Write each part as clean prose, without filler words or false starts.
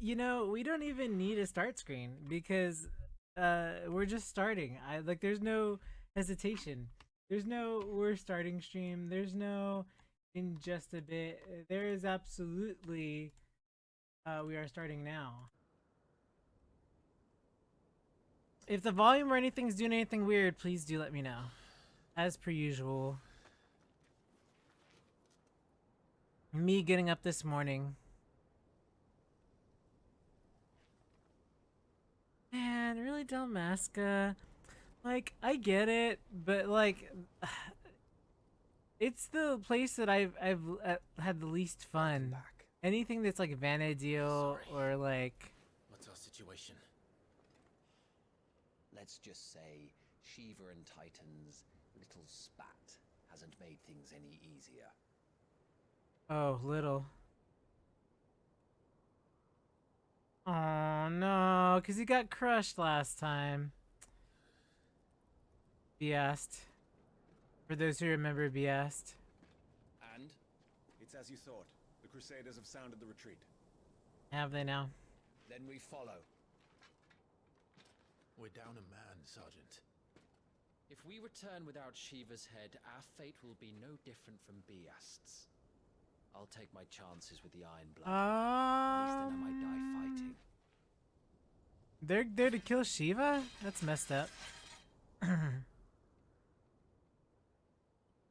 You know, we don't even need a start screen because we're just starting. I like there's no hesitation. There's no we're starting stream. There's no in just a bit. There is absolutely we are starting now. If the volume or anything's doing anything weird, please do let me know. As per usual. Me getting up this morning. Man, really Dalmasca. Like, I get it, but like it's the place that I've had the least Welcome fun. back. Anything that's like Vanadil Sorry. or like What's our situation? Let's just say Shiva and Titan's little spat hasn't made things any easier. oh little. Oh no, because he got crushed last time. Biast. For those who remember Biast. And? It's as you thought. The Crusaders have sounded the retreat. Have they now? Then we follow. We're down a man, Sergeant. If we return without Shiva's head, our fate will be no different from Biast's. I'll take my chances with the Iron Blood. At least then I might die fighting. They're there to kill Shiva? That's messed up.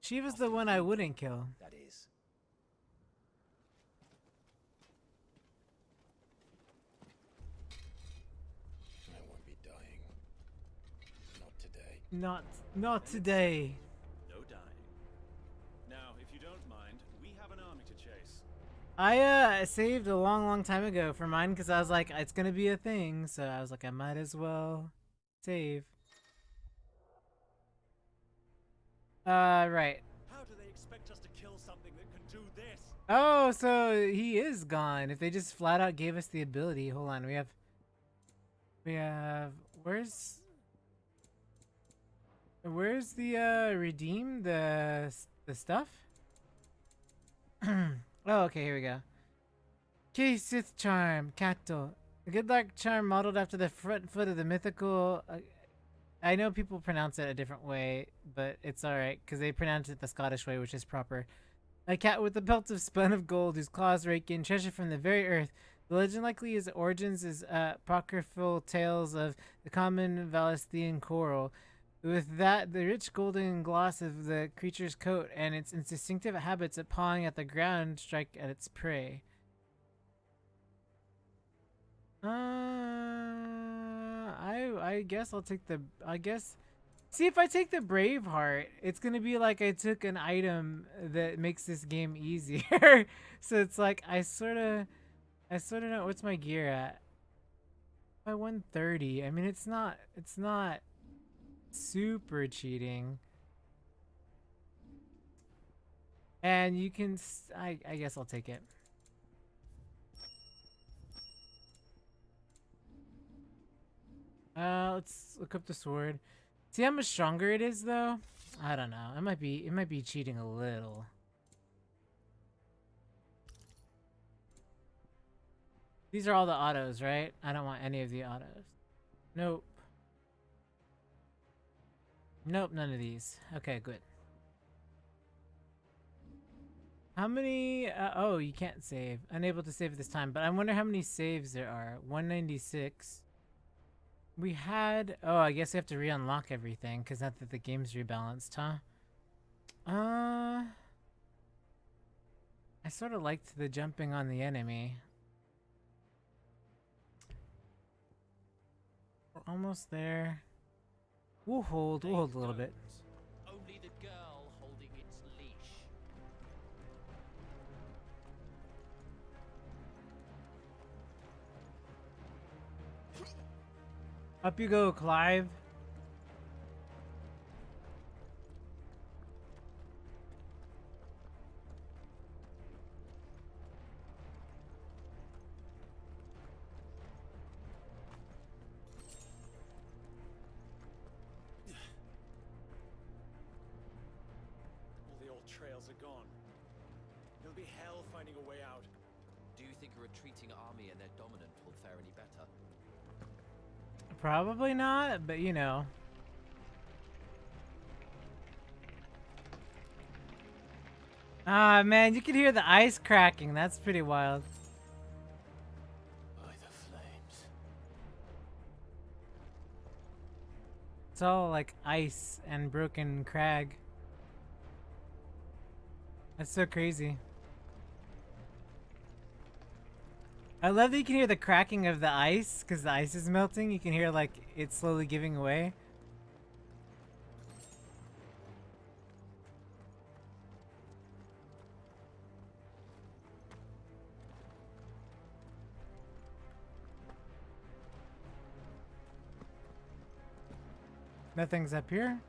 Shiva's the one I wouldn't kill. That is. I won't be dying. Not today. Not today. No dying. Now, if you don't mind, we have an army to chase. I saved a long time ago for mine because I was like, it's gonna be a thing, so I was like, I might as well save. Right. How do they expect us to kill something that can do this? Oh, so he is gone. If they just flat out gave us the ability, hold on, we have, where's the redeem the stuff? Oh, okay, here we go. Key Sith charm, Kato. A good luck charm modeled after the front foot of the mythical. I know people pronounce it a different way, but it's alright because they pronounce it the Scottish way, which is proper. A cat with a belt of spun of gold whose claws rake in treasure from the very earth. The legend likely his origins is apocryphal tales of the common Valestian coral. With that, the rich golden gloss of the creature's coat and its distinctive habits of pawing at the ground strike at its prey. I guess I'll take the. I guess. See, if I take the Brave Heart, it's gonna be like I took an item that makes this game easier. So it's like I sort of know what's my gear at. By 130. I mean, it's not super cheating. And you can, I guess I'll take it. Let's look up the sword. See how much stronger it is, though. I don't know. It might be cheating a little. These are all the autos, right? I don't want any of the autos. Nope. Nope, none of these. Okay, good. How many? Oh, you can't save. Unable to save this time, but I wonder how many saves there are. 196. We had. Oh, I guess we have to re-unlock everything because not that the game's rebalanced, huh? I sort of liked the jumping on the enemy. We're almost there. We'll hold a little bit. Only the girl holding its leash. Up you go, Clive. All the old trails are gone. It'll be hell finding a way out. Do you think a retreating army and their dominant will fare any better? Probably not, but you know. Ah, man, you can hear the ice cracking. That's pretty wild. By the flames. It's all like ice and broken crag. That's so crazy. I love that you can hear the cracking of the ice because the ice is melting. You can hear like it's slowly giving away. Nothing's up here.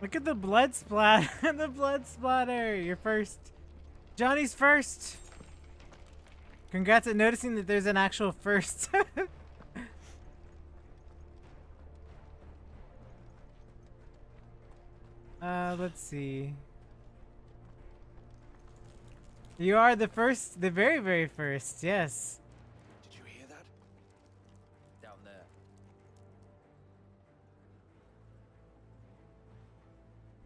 Look at the blood splat. The blood splatter. You're first. Johnny's first. Congrats at noticing that there's an actual first. Let's see. You are the first, the very, very first. Yes. Did you hear that? Down there.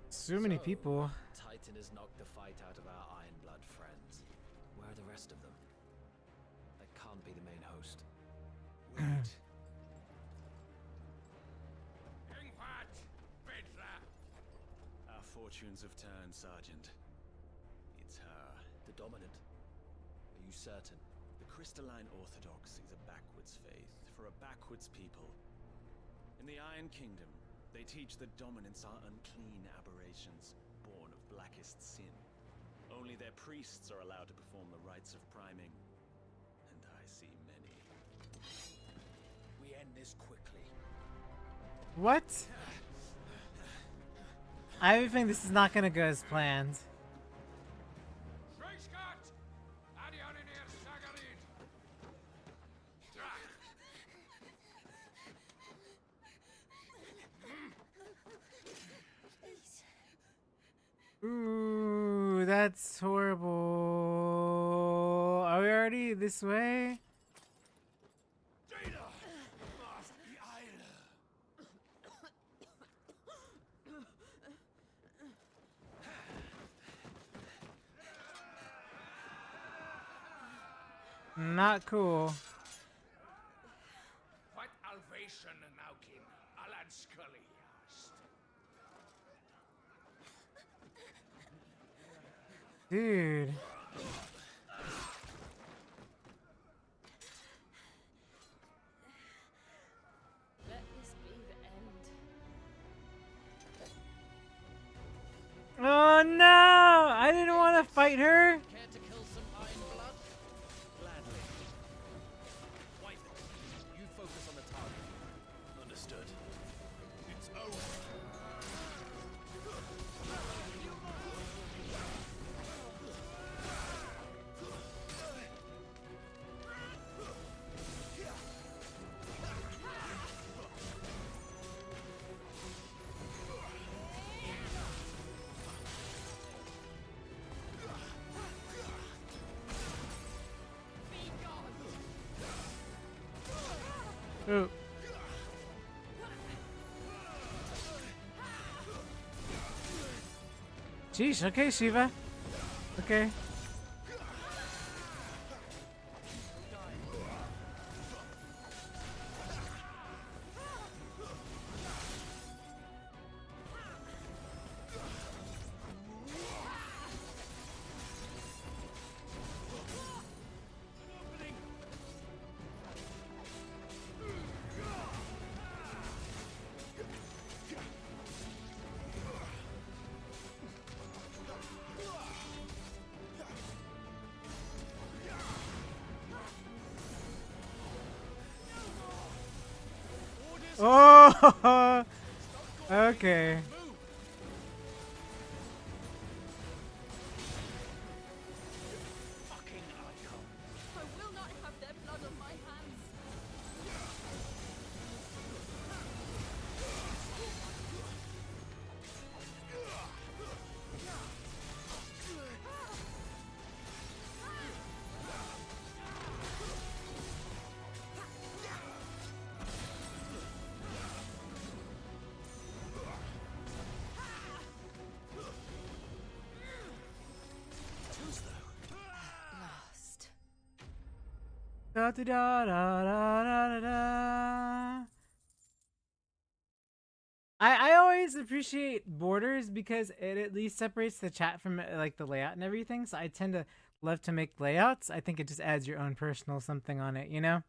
So many people. Titan has knocked the fight out of our Ironblood friends. Where are the rest of them? That can't be the main host. Wait. Our fortunes have turned, Sergeant. It's her. The dominant. Are you certain? The crystalline orthodoxy is a backwards faith for a backwards people. In the Iron Kingdom, they teach that dominants are unclean aberrations, born of blackest sin. Only their priests are allowed to perform the rites of priming. And I see many. We end this quickly. What? I have a feeling this is not gonna go as planned. Ooh, that's horrible. Are we already this way? Not cool. What Alvation Naukin, Alan Scully asked. Dude. Let this be the end. Oh no! I didn't want to fight her. Care to kill some Ironblood? Gladly. Wyvern, you focus on the target. Understood. It's over. Oh. Jeez, okay, Shiva. Okay. Oh, okay. Fucking icon. I will not have their blood on my hands. Da da da da da da da. I always appreciate borders because it at least separates the chat from like the layout and everything. So I tend to love to make layouts. I think it just adds your own personal something on it, you know?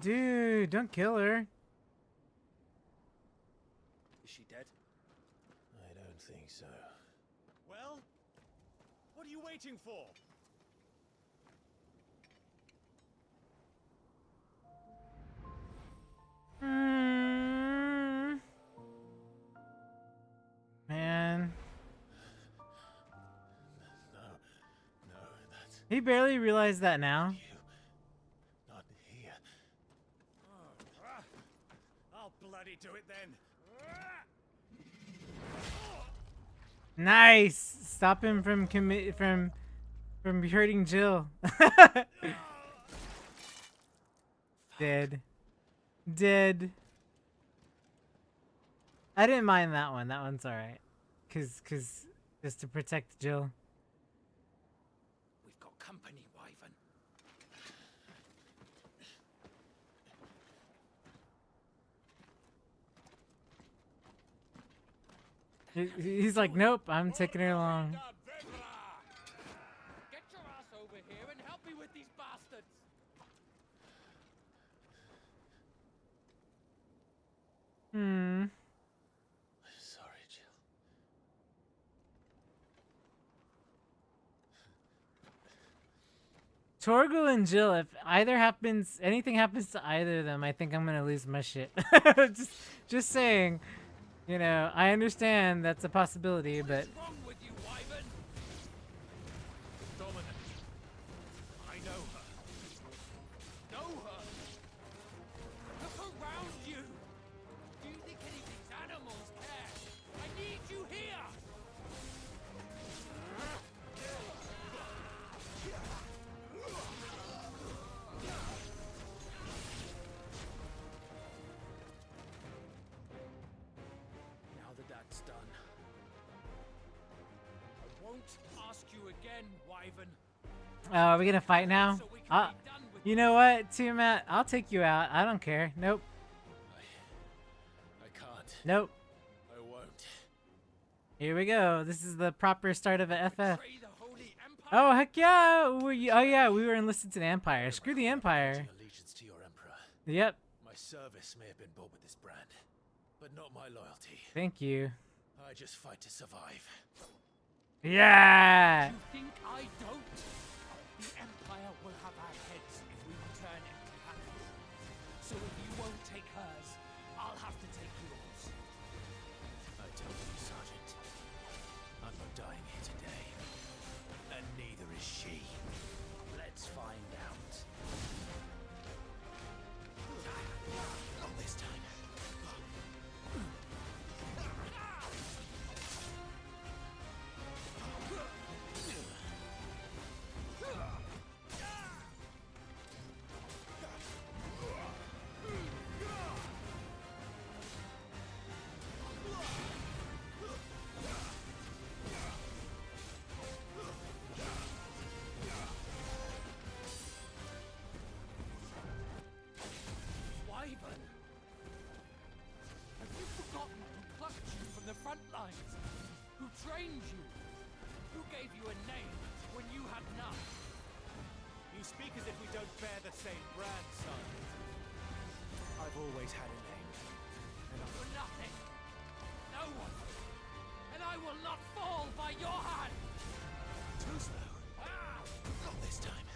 Dude, don't kill her. Is she dead? I don't think so. Well, what are you waiting for? Man. No, that's He barely realized that now. you. Not here. I'll bloody do it then. Nice. Stop him from from hurting Jill. Dead. Dead. I didn't mind that one. That one's all right. Cause just to protect Jill. We've got company, Wyvern. He's like, nope, I'm taking her along. Get your ass over here and help me with these bastards. Hmm. Sorry, Jill. Torgal and Jill, if anything happens to either of them, I think I'm gonna lose my shit. just saying. You know, I understand that's a possibility, but What's wrong with you, Wyvern? Dominant. I know her. Know her? Look around you. Do you think any of these animals care? I need you here. Now that that's done, I won't ask you again, Wyvern. are we gonna fight now? So we can be done with You know what, Tiamat? I'll take you out. I don't care. Nope. I can't. Nope. I won't. Here we go. This is the proper start of a FF. betray the Holy Empire. Oh, heck yeah. Oh, yeah, we were enlisted to the Empire. Screw the Empire. Pledging allegiance to your emperor. Yep. My service may have been bought with this brand, but not my loyalty. Thank you. I just fight to survive. Yeah. You think I don't? The Empire will have our heads if we return empty-handed. So if you won't take hers, I'll have to take yours. I tell you, Sergeant, I'm not dying here today. And neither is she. Let's find out. Not this time. Wyvern! Have you forgotten who plucked you from the front lines? Who trained you? Who gave you a name when you had none? You speak as if we don't bear the same brand, son. I've always had a name. For nothing. No one. And I will not fall by your hand. Too slow. Not this time.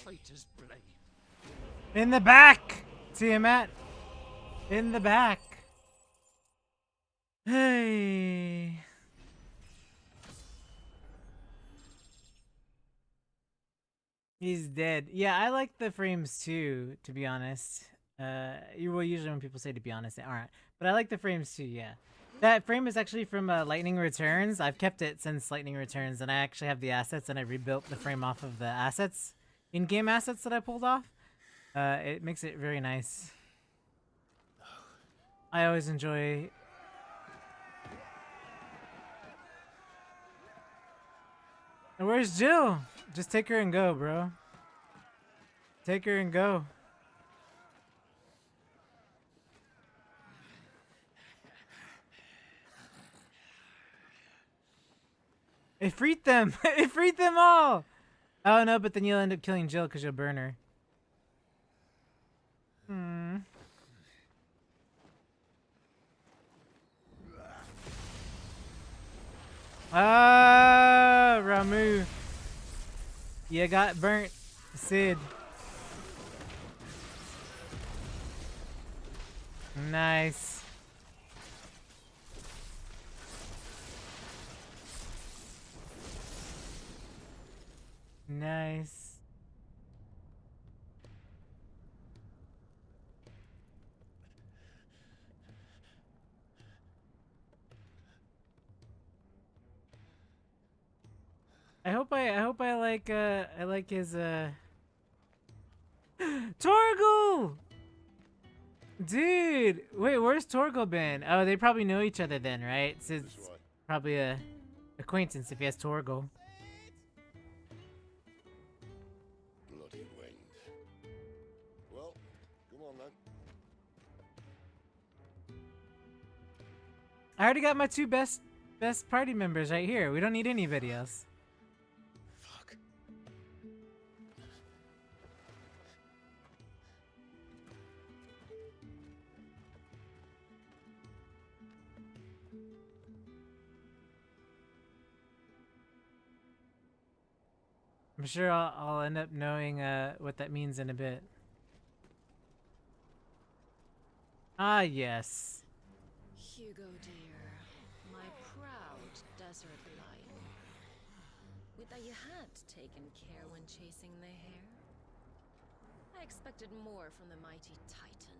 Traitor's blade. In the back, Tiamat. In the back. Hey. He's dead. Yeah, I like the frames too, to be honest. Usually when people say to be honest, they aren't. But I like the frames too. Yeah, that frame is actually from Lightning Returns. I've kept it since Lightning Returns, and I actually have the assets, and I rebuilt the frame off of the assets, in-game assets that I pulled off. It makes it very nice. I always enjoy. And where's Jill? Just take her and go, bro. Take her and go. It freed them. It freed them all. Oh no, but then you'll end up killing Jill because you'll burn her. Hmm. Ah, Ramu. You got burnt, Sid. Nice. Nice. I hope I like his Torgal! Dude, wait, where's Torgal been? Oh, they probably know each other then, right? So it's probably a acquaintance if he has Torgal. Bloody wind. Well, come on then. I already got my two best party members right here. We don't need anybody else. Fuck. I'm sure I'll end up knowing what that means in a bit. Ah, yes. Hugo dear, my proud desert lion. Would that you had taken care when chasing the hare? I expected more from the mighty Titan.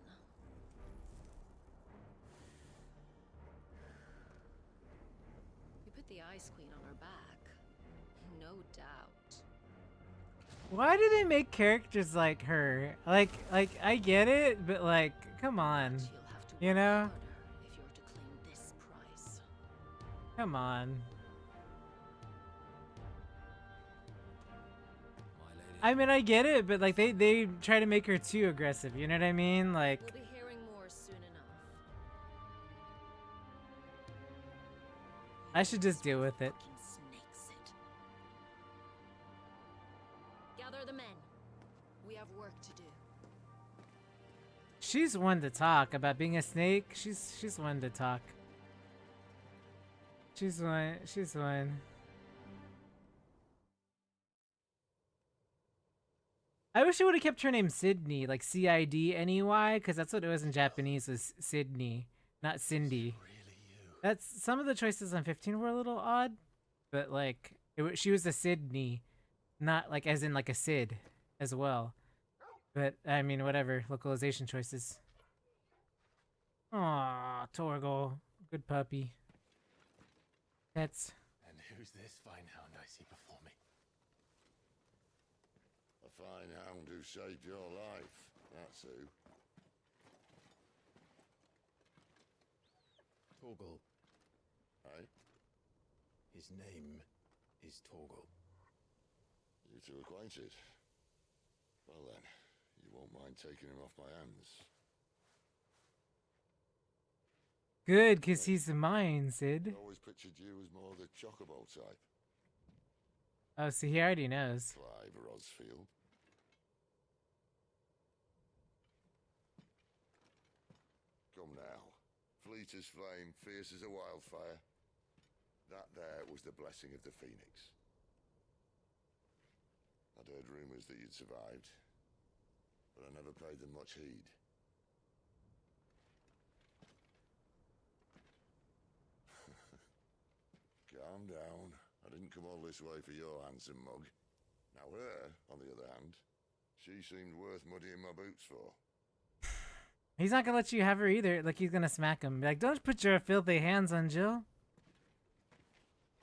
You put the Ice Queen on her back, no doubt. Why do they make characters like her? Like I get it, but like, come on. But you'll have to You work know? harder if you're to claim this prize. Come on. My lady. I mean, I get it, but like they try to make her too aggressive. You know what I mean? Like, We'll be hearing more soon enough. I should just deal with it. Fucking snakes it. Gather the men. We have work to do. She's one to talk about being a snake. She's one to talk. She's one. She's one. I wish I would have kept her name Sydney, like Cidney, because that's what it was in Japanese, was Sydney, not Cindy. Really you. That's some of the choices on 15 were a little odd, but like she was a Sydney, not like as in like a Sid as well. But I mean, whatever, localization choices. Aw, Torgal, good puppy. Pets. And who's this fine hound I see before me? A fine hound who saved your life. That's who. Torgal. Eh? His name is Torgal. You two acquainted? Well then, you won't mind taking him off my hands. Good, because he's mine, Sid. I always pictured you as more the chocobo type. Oh, so he already knows. Clive Rosfield. Come now. Fleet as flame, fierce as a wildfire. That there was the blessing of the Phoenix. I'd heard rumours that you'd survived, but I never paid them much heed. Calm down. I didn't come all this way for your handsome mug. Now her, on the other hand, she seemed worth muddying my boots for. He's not gonna let you have her either. Like he's gonna smack him. Be like, don't put your filthy hands on Jill.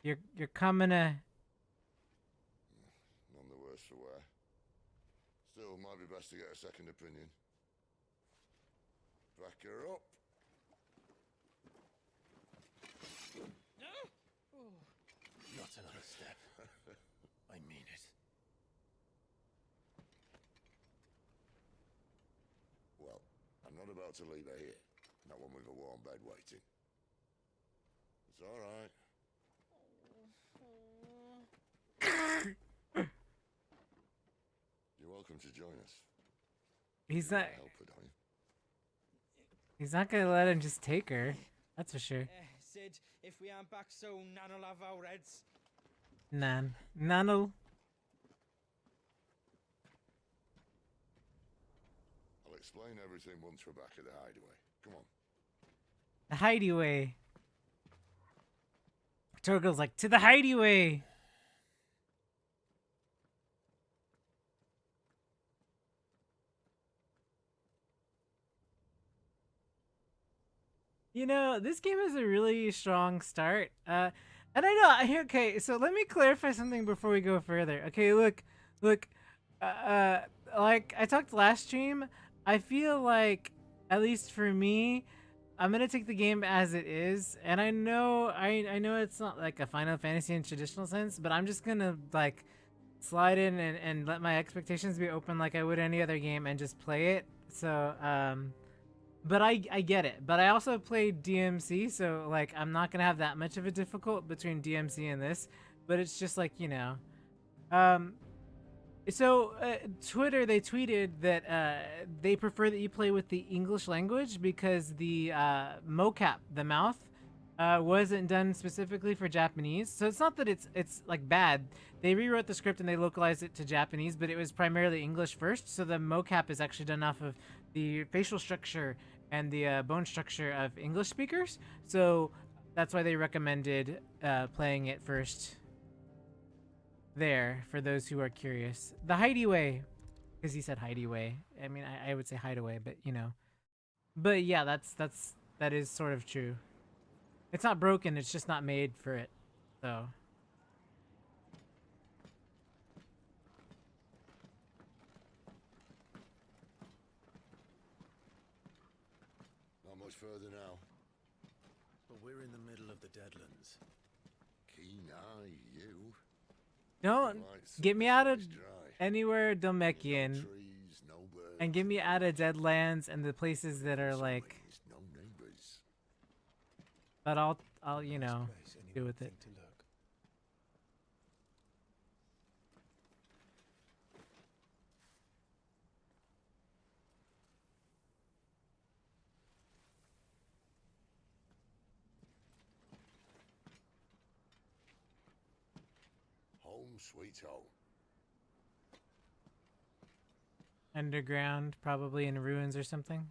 You're coming to. None the worse for wear. Still, might be best to get a second opinion. Back her up. Not another step. I mean it. Well, I'm not about to leave her here. Not one with a warm bed waiting. It's all right. You're welcome to join us. He's not. Help her, don't you? He's not gonna let him just take her. That's for sure. Sid, if we aren't back soon, Nan'll have our heads. Nano. I'll explain everything once we're back at the hideaway. Come on. The hideaway. Torgo's like, to the hideaway. You know, this game has a really strong start. And I know, okay, so let me clarify something before we go further. Okay, look, like I talked last stream, I feel like, at least for me, I'm gonna take the game as it is, and I know it's not like a Final Fantasy in traditional sense, but I'm just gonna like slide in and let my expectations be open like I would any other game and just play it. So but I get it. But I also played DMC, so like I'm not gonna have that much of a difficult between DMC and this. But it's just like, you know, so Twitter, they tweeted that they prefer that you play with the English language because the mocap, the mouth, wasn't done specifically for Japanese. So it's not that it's like bad. They rewrote the script and they localized it to Japanese, but it was primarily English first. So the mocap is actually done off of the facial structure and the bone structure of English speakers. So that's why they recommended playing it first there for those who are curious. The hideaway, because he said hideaway. I mean, I would say hideaway, but you know. But yeah, that is sort of true. It's not broken, it's just not made for it. So Not much further now. But we're in the middle of the Deadlands. Keen eye, you. don't get me out of anywhere Domekian Trees, no birds. and get me out of Deadlands and the places that are like. No neighbors. But I'll you know do with it. To look. Home sweet home. Underground, probably in ruins or something.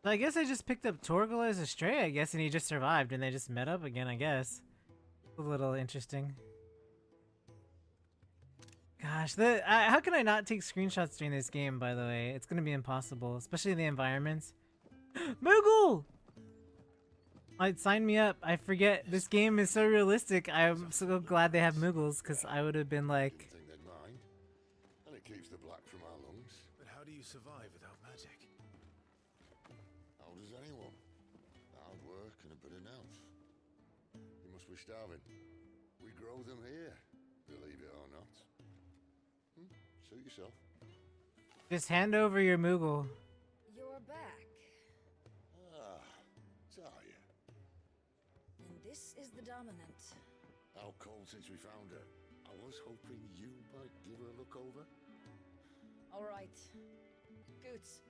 So I guess I just picked up Torgal as a stray, I guess, and he just survived, and they just met up again, I guess. A little interesting. Gosh, how can I not take screenshots during this game, by the way? It's gonna be impossible, especially the environments. Moogle! Sign me up. I forget, this game is so realistic. I'm so glad they have Moogles, because I would have been like... Didn't think they'd mind. And it keeps the black from our lungs. But how do you survive without magic? How does anyone? Hard work and a bit of nous. You must be starving. We grow them here, believe it or not. Suit yourself. Just hand over your Moogle. You're back. Ah, Talia. And this is the dominant. How cold since we found her. I was hoping you might give her a look over. All right. Goots,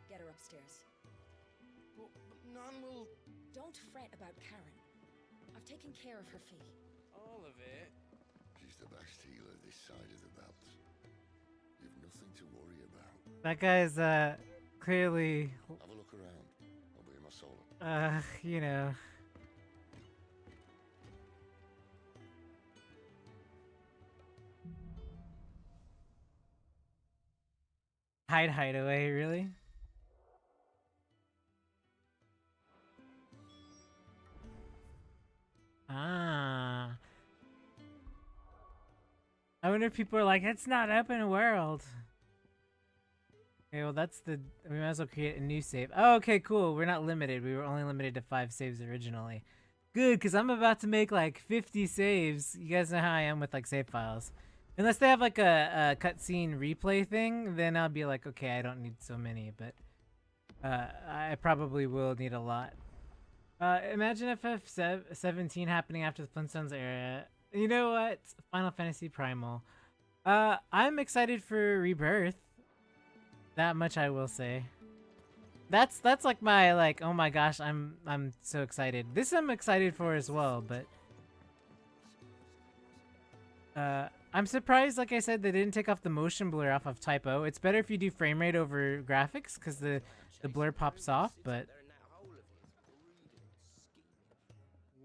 get her upstairs. But Nan will... Don't fret about Karen. I've taken care of her fee. all of it. She's the best healer this side of the belt. You've nothing to worry about. That guy's clearly Have a look around. You know. Hideaway, really? Ah. I wonder if people are like, it's not open world. Okay, well that's the, we might as well create a new save. Oh, okay, cool. We're not limited. We were only limited to 5 saves originally. Good, because I'm about to make like 50 saves. You guys know how I am with like save files. Unless they have like a cutscene replay thing, then I'll be like, okay, I don't need so many, but I probably will need a lot. Imagine FF17 happening after the Flintstones era. You know what? Final Fantasy Primal. I'm excited for Rebirth. That much I will say. That's like my like, oh my gosh, I'm so excited. This I'm excited for as well, but I'm surprised, like I said, they didn't take off the motion blur off of typo. It's better if you do frame rate over graphics because the blur pops off, but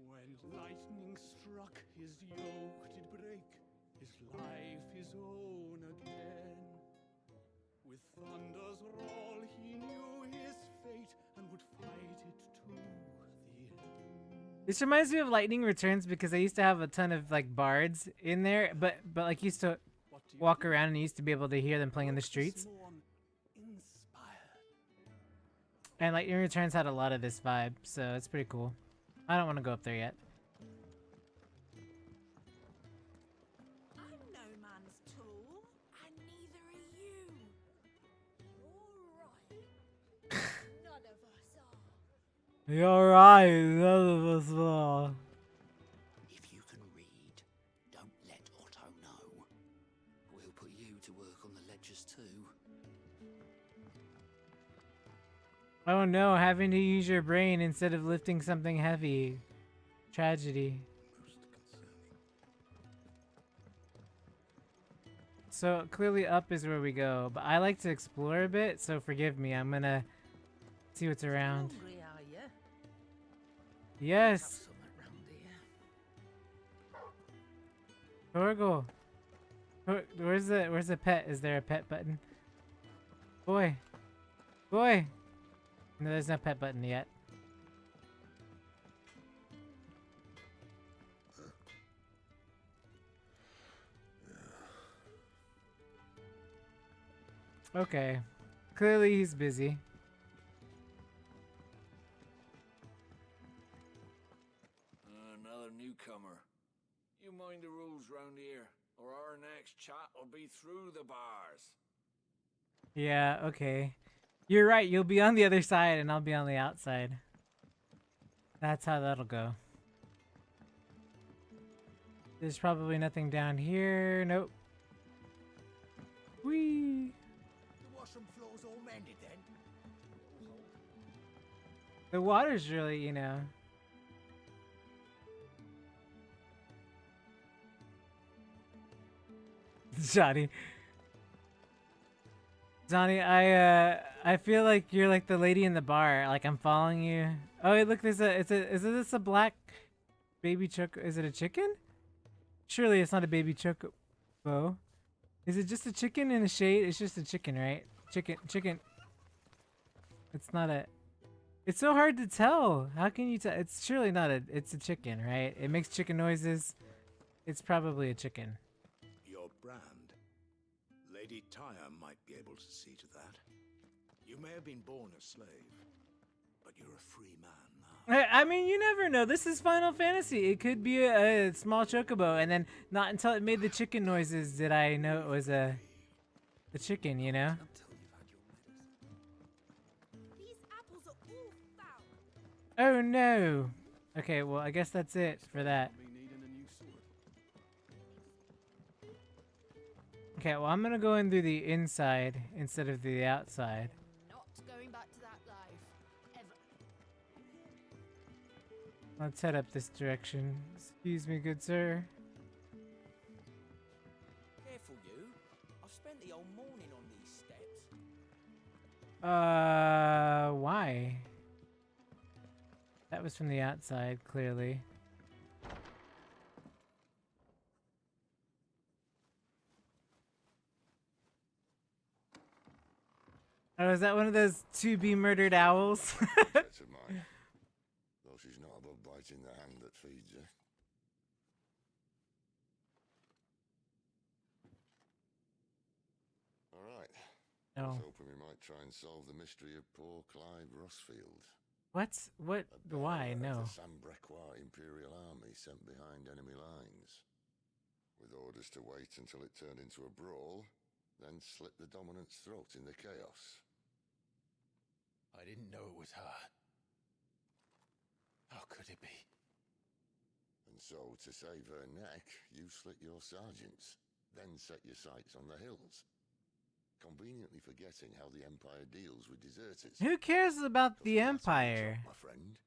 When lightning struck, his yoke did break, his life his own again. With thunder's roll, he knew his fate and would fight it to the end. this reminds me of Lightning Returns because I used to have a ton of like bards in there, but like used to walk around and used to be able to hear them playing in the streets. And Lightning Returns had a lot of this vibe, so it's pretty cool. I don't want to go up there yet. I'm no man's tool, and neither are you. You're right. None of us are. You're right, none of us are. If you can read, don't let Otto know. We'll put you to work on the ledgers too. Oh no, having to use your brain instead of lifting something heavy. Tragedy. So clearly up is where we go, but I like to explore a bit, so forgive me. I'm gonna see what's around. Hungry, are you? Yes, Torgal. Where's the pet? Is there a pet button? Boy. Boy. No, there's no pet button yet. Okay. Clearly he's busy. Another newcomer. You mind the rules round here, or our next chat will be through the bars. Yeah, okay. You're right, you'll be on the other side and I'll be on the outside. That's how that'll go. There's probably nothing down here. Nope. Whee! The washroom floor's all mended then. The water's really, you know. Johnny. Johnny, I feel like you're like the lady in the bar. Like I'm following you. Oh, hey, look, is this a black baby choco? Is it a chicken? Surely it's not a baby chocobo. Is it just a chicken in a shade? It's just a chicken, right? Chicken. It's not a. It's so hard to tell. How can you tell? It's surely not a. It's a chicken, right? It makes chicken noises. It's probably a chicken. Your brand. Lady Tyre might be able to see to that. You may have been born a slave, but you're a free man now. I mean, you never know. This is Final Fantasy. It could be a small chocobo, and then not until it made the chicken noises did I know it was a chicken, you know? These apples are all foul. Oh no. Okay, well, I guess that's it for that. Okay, well, I'm gonna go in through the inside instead of the outside. Not going back to that life. Ever. Let's head up this direction. Excuse me, good sir. Careful, you. I've spent the whole morning on these steps. Why? That was from the outside, clearly. Oh, is that one of those to-be-murdered owls? Pet of mine. Though she's not above biting the hand that feeds her. All right. I was hoping we might try and solve the mystery of poor Clive Rossfield. What's what? Why? No. The Sambrequois Imperial Army sent behind enemy lines, with orders to wait until it turned into a brawl, then slit the dominant's throat in the chaos. I didn't know it was her. How could it be? And so, to save her neck, you slit your sergeants, then set your sights on the hills. Conveniently forgetting how the Empire deals with deserters. Who cares about the Empire? My friend,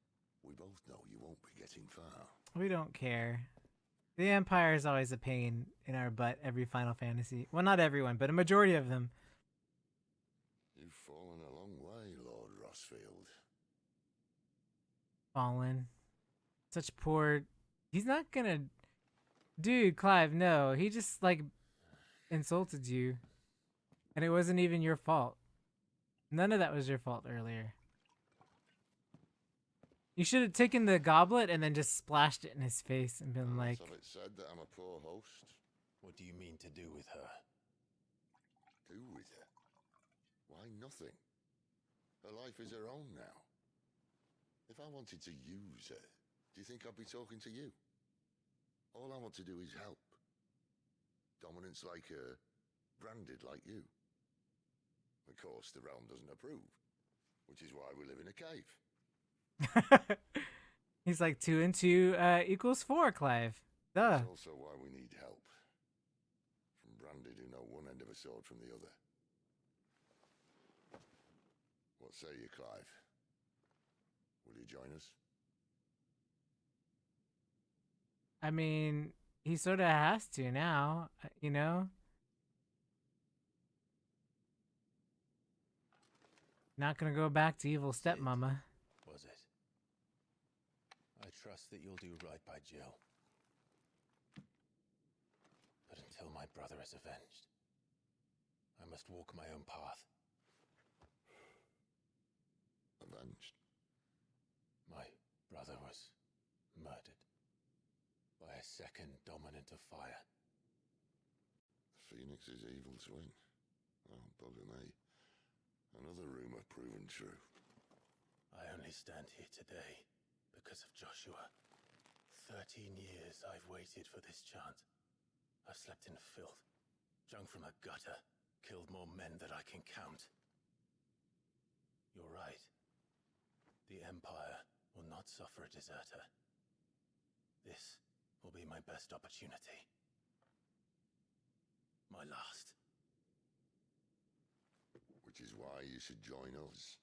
we both know you won't be getting far. We don't care. The Empire is always a pain in our butt every Final Fantasy. Well, not everyone, but a majority of them. You've fallen a long way, Lord Rossfield. Fallen. Such poor... He's not gonna... Dude, Clive, no. He just, like, insulted you. And it wasn't even your fault. None of that was your fault earlier. You should have taken the goblet and then just splashed it in his face and been like... Have it said that I'm a poor host? What do you mean to do with her? Do with her? Why, nothing. Her life is her own now. If I wanted to use her, do you think I'd be talking to you? All I want to do is help. Dominants like her, branded like you. Of course, the realm doesn't approve, which is why we live in a cave. He's like 2 and 2 equals 4, Clive. Duh. That's also why we need help. From branded who know one end of a sword from the other. What say you, Clive? Will you join us? I mean, he sort of has to now, you know? Not gonna go back to evil stepmama. Was it? I trust that you'll do right by Jill. But until my brother is avenged, I must walk my own path. Avenged? My brother was murdered by a second dominant of fire. The Phoenix's evil twin. Oh, bugger me. Another rumor proven true. I only stand here today because of Joshua. 13 years I've waited for this chance. I've slept in filth, drunk from a gutter, killed more men than I can count. You're right. The Empire will not suffer a deserter. This will be my best opportunity. My last. Which is why you should join us.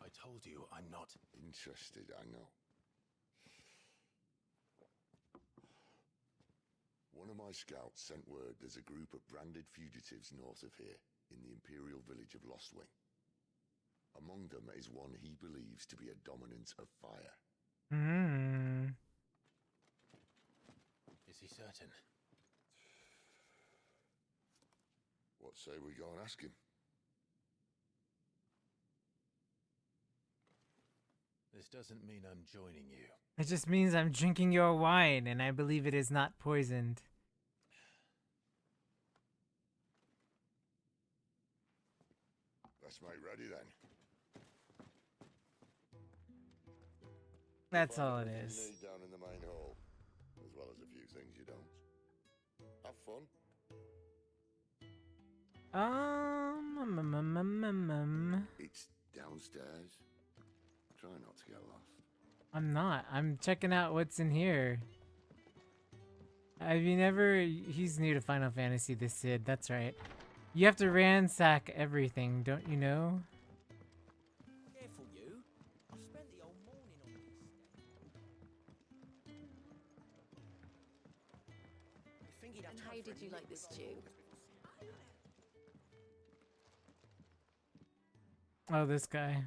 I told you I'm not interested, I know. One of my scouts sent word there's a group of branded fugitives north of here, in the Imperial village of Lostwing. Among them is one he believes to be a dominant of fire. Is he certain? What say we go and ask him? This doesn't mean I'm joining you. It just means I'm drinking your wine, and I believe it is not poisoned. Let's make ready then. That's all it is. You need down in the main hall, as well as a few things you don't. Have fun. It's downstairs. Try not to get lost. I'm not. I'm checking out what's in here. Have you never... He's new to Final Fantasy, this Sid. That's right. You have to ransack everything, don't you know? Careful, you. I've spent the whole morning on this. And how did you like the stew? Oh, this guy.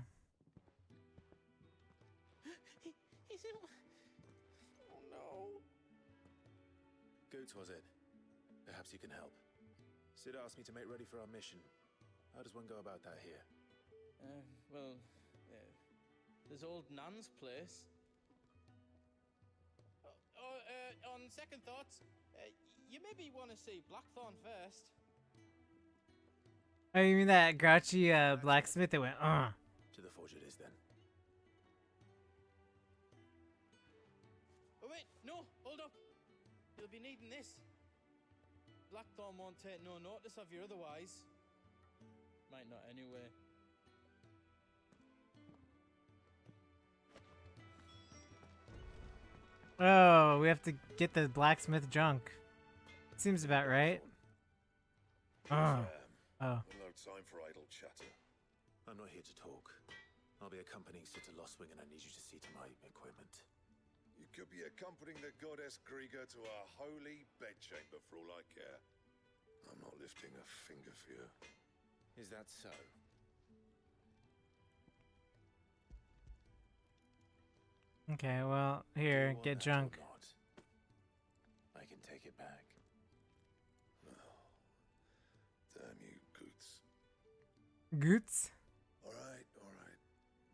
Goots, was it? Perhaps you can help. Sid asked me to make ready for our mission. How does one go about that here? Well, there's old Nan's place. On second thoughts, you maybe want to see Blackthorn first. Oh, you mean that grouchy blacksmith that went, To the forge it is then. Oh wait, no, hold up. You'll be needing this. Blackthorn won't take no notice of you otherwise. Might not anyway. Oh, we have to get the blacksmith drunk. Seems about right. Oh. No time for idle chatter. I'm not here to talk. I'll be accompanying Sid to Lostwing, and I need you to see to my equipment. You could be accompanying the goddess Krieger to our holy bedchamber for all I care. I'm not lifting a finger for you. Is that so? Okay, well, here, get drunk. I can take it back. Oh, damn you, Goots. Goots? All right.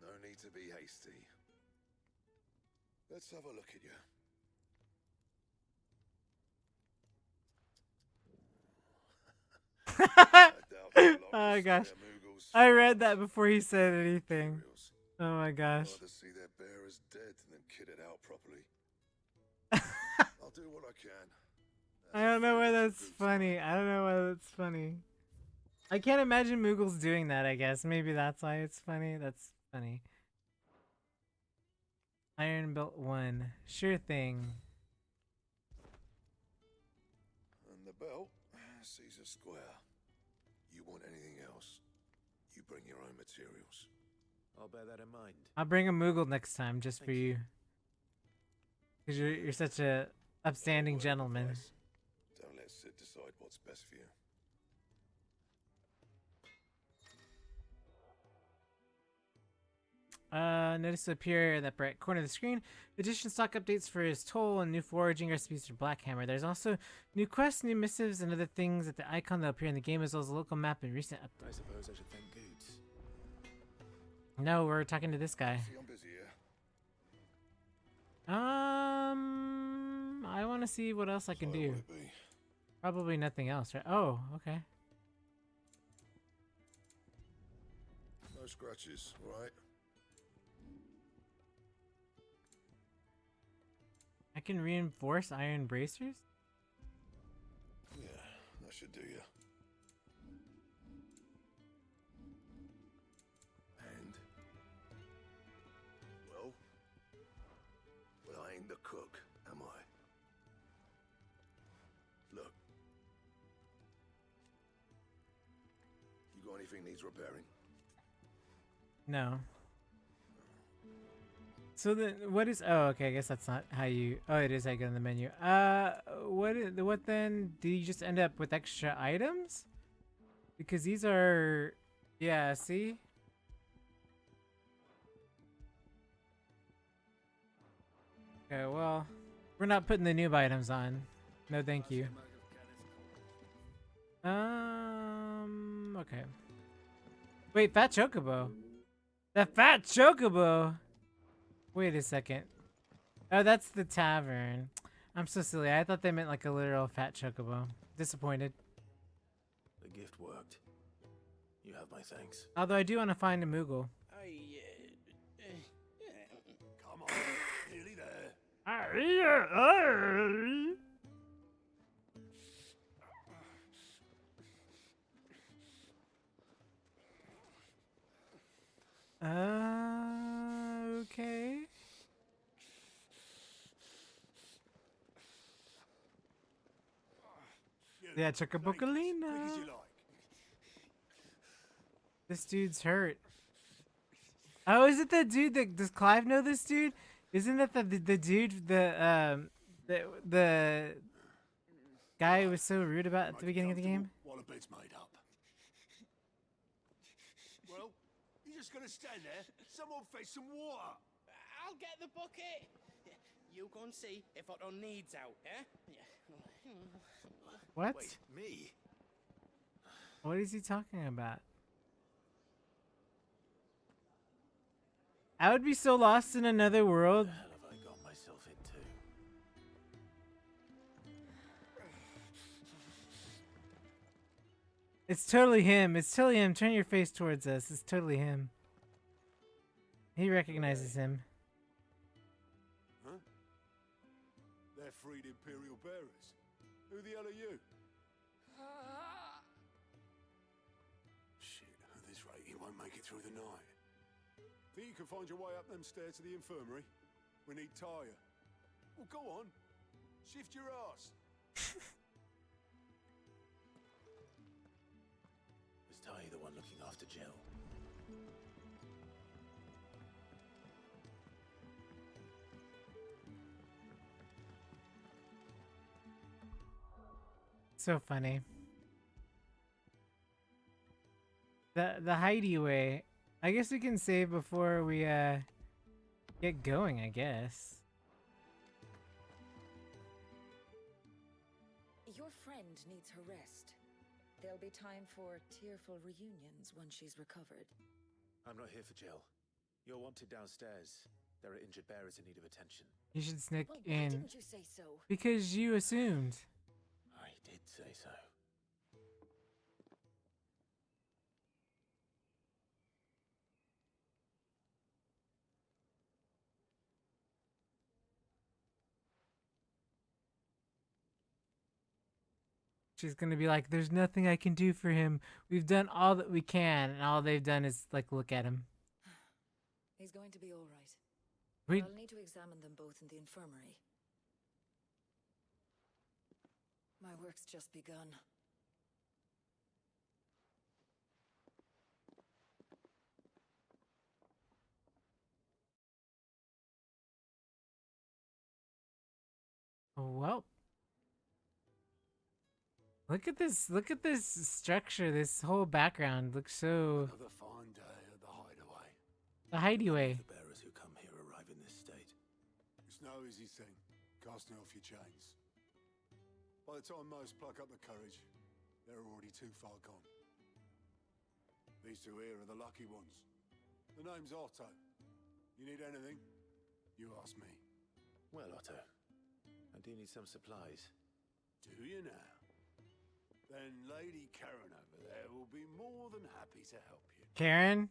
No need to be hasty. Let's have a look at you. Oh gosh, I read that before he said anything. Oh my gosh. I'd rather see their bearers dead than kitted out properly. I'll do what I can. I don't know why that's funny. I don't know why that's funny. I can't imagine Moogles doing that, I guess. Maybe that's why it's funny. That's funny. Iron Belt 1. Sure thing. And the belt, Caesar Square. You want anything else, you bring your own materials. I'll bear that in mind. I'll bring a Moogle next time just for you. Because you're such a upstanding gentleman. Don't let Sid decide what's best for you. Notice to appear in that bright corner of the screen. Addition stock updates for his toll and new foraging recipes for Blackhammer. There's also new quests, new missives, and other things at the icon that appear in the game, as well as a local map and recent updates. I suppose I should thank Goots. No, we're talking to this guy. See, I'm busy here. I want to see what else I can So do. would it be? Probably nothing else, right? Oh, okay. No scratches, right? I can reinforce iron bracers? Yeah, that should do you. And? Well, I ain't the cook, am I? Look. You got anything needs repairing? No. So then, what is? Oh, okay. I guess that's not how you. Oh, it is how you go in the menu. What then? Do you just end up with extra items? Because these are, yeah. See. Okay. Well, we're not putting the noob items on. No, thank you. Okay. Wait, Fat Chocobo. The Fat Chocobo. Wait a second. Oh, that's the tavern. I'm so silly. I thought they meant like a literal fat chocobo. Disappointed. The gift worked. You have my thanks. Although I do want to find a Moogle. Come on, nearly there. Okay. Yeah, Chocobocolina. This dude's hurt. Oh, is it the dude that does Clive know this dude? Isn't that the dude the guy who was so rude about at the beginning of the game? While a bed's made up. Well, you're just gonna stand there. Someone fetch some water. I'll get the bucket. You go and see if Otto needs out, eh? Yeah. What? Wait, me? What is he talking about? I would be so lost in another world. What the hell have I got myself into? It's totally him. It's totally him. Turn your face towards us. It's totally him. He recognizes him. Huh? They're freed Imperial bearers. Who the hell are you? Shit, at this rate, he won't make it through the night. Think you can find your way up them stairs to the infirmary? We need Tyre. Well, go on. Shift your ass. Was Ty the one looking after Jill? So funny. The Heidi way. I guess we can save before we get going, I guess. Your friend needs her rest. There'll be time for tearful reunions once she's recovered. I'm not here for Jill. You're wanted downstairs. There are injured bearers in need of attention. You should sneak Well, why in. didn't you say so? Because you assumed. I did say so. She's gonna be like, there's nothing I can do for him. We've done all that we can, and all they've done is like look at him. He's going to be all right. We I'll need to examine them both in the infirmary. My work's just begun. well. Look at this. Look at this structure. This whole background looks so. Another fine day at the hideaway. The hideaway. The bearers who come here arrive in this state. It's no easy thing, casting off your chains. By the time most pluck up the courage, they're already too far gone. These two here are the lucky ones. The name's Otto. You need anything? You ask me. Well, Otto, I do need some supplies. Do you now? Then Lady Karen over there will be more than happy to help you. Karen?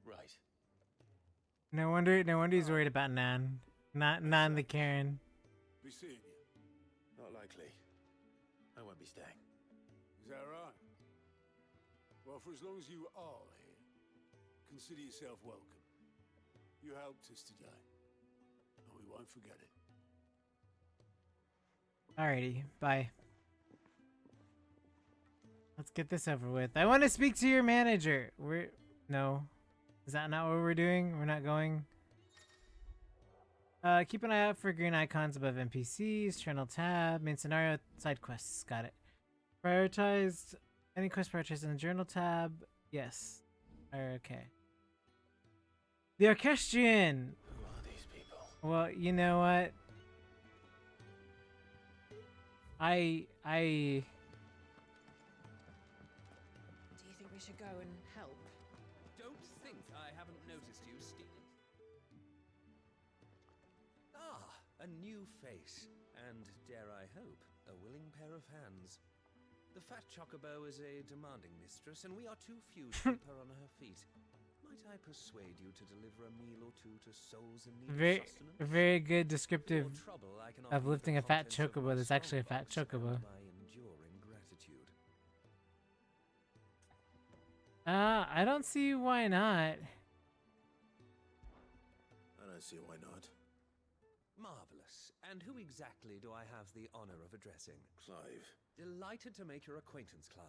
Right. No wonder he's worried about Nan. Not Nan the Karen. Be seeing you. Not likely. I won't be staying. Is that right? Well, for as long as you are here, consider yourself welcome. You helped us today, and we won't forget it. Alrighty, bye. Let's get this over with. I want to speak to your manager. No. Is that not what we're doing? We're not going? Keep an eye out for green icons above NPCs. Channel tab. Main scenario. Side quests. Got it. Prioritized. Any quest prioritized in the journal tab. Yes. Okay. The Orchestrion! Who are these people? Well, you know what? I... Do you think we should go and help? Don't think I haven't noticed you, Stephen. Ah, a new face. And, dare I hope, a willing pair of hands. The fat chocobo is a demanding mistress, and we are too few to keep her on her feet. Might I persuade you to deliver a meal or two to souls in need of sustenance? Very good descriptive For trouble, I can of offer you lifting the a fat contents of chocobo my that's actually a fat strongbox chocobo. and my enduring gratitude. I don't see why not. I don't see why not. Marvelous. And who exactly do I have the honor of addressing? Clive. Delighted to make your acquaintance, Clive.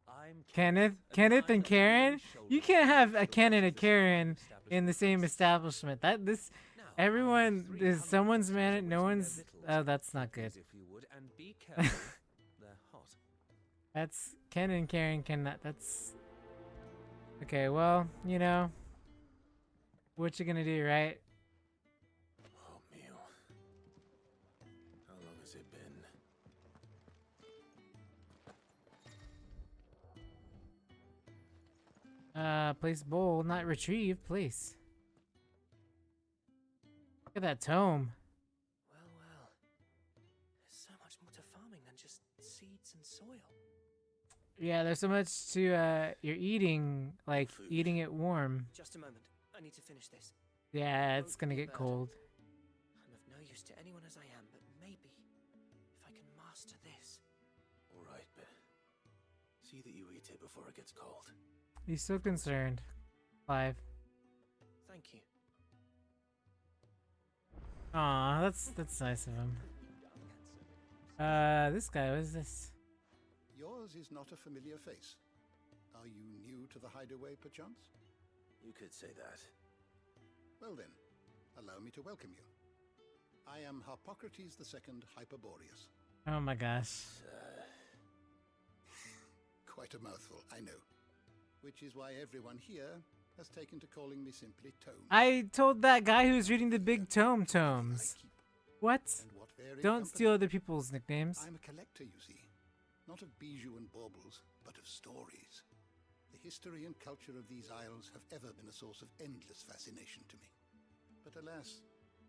I'm Kenneth and Karen? You can't have a Ken and a Karen in the same establishment. Everyone is someone's man. No one's. Oh, that's not good. And be careful. They're hot. That's Ken and Karen cannot. That's okay. Well, you know what you gonna do, right? Oh, meal. How long has it been? Place bowl, not retrieve. Place. Look at that tome. Well, well. There's so much more to farming than just seeds and soil. Yeah, there's so much to you're eating, like eating it warm. Just a moment. I need to finish this. Yeah, it's gonna get cold. I'm of no use to anyone as I am, but maybe if I can master this. All right, but see that you eat it before it gets cold. He's so concerned. 5. Thank you. Aw, that's nice of him. This guy, what is this? Yours is not a familiar face. Are you new to the hideaway, perchance? You could say that. Well then, allow me to welcome you. I am Harpocrates II Hyperboreus. Oh my gosh. Quite a mouthful, I know. Which is why everyone here has taken to calling me simply Tome. I told that guy who's reading the big tomes. What? Don't steal other people's nicknames. I'm a collector, you see. Not of bijou and baubles, but of stories. The history and culture of these isles have ever been a source of endless fascination to me. But alas,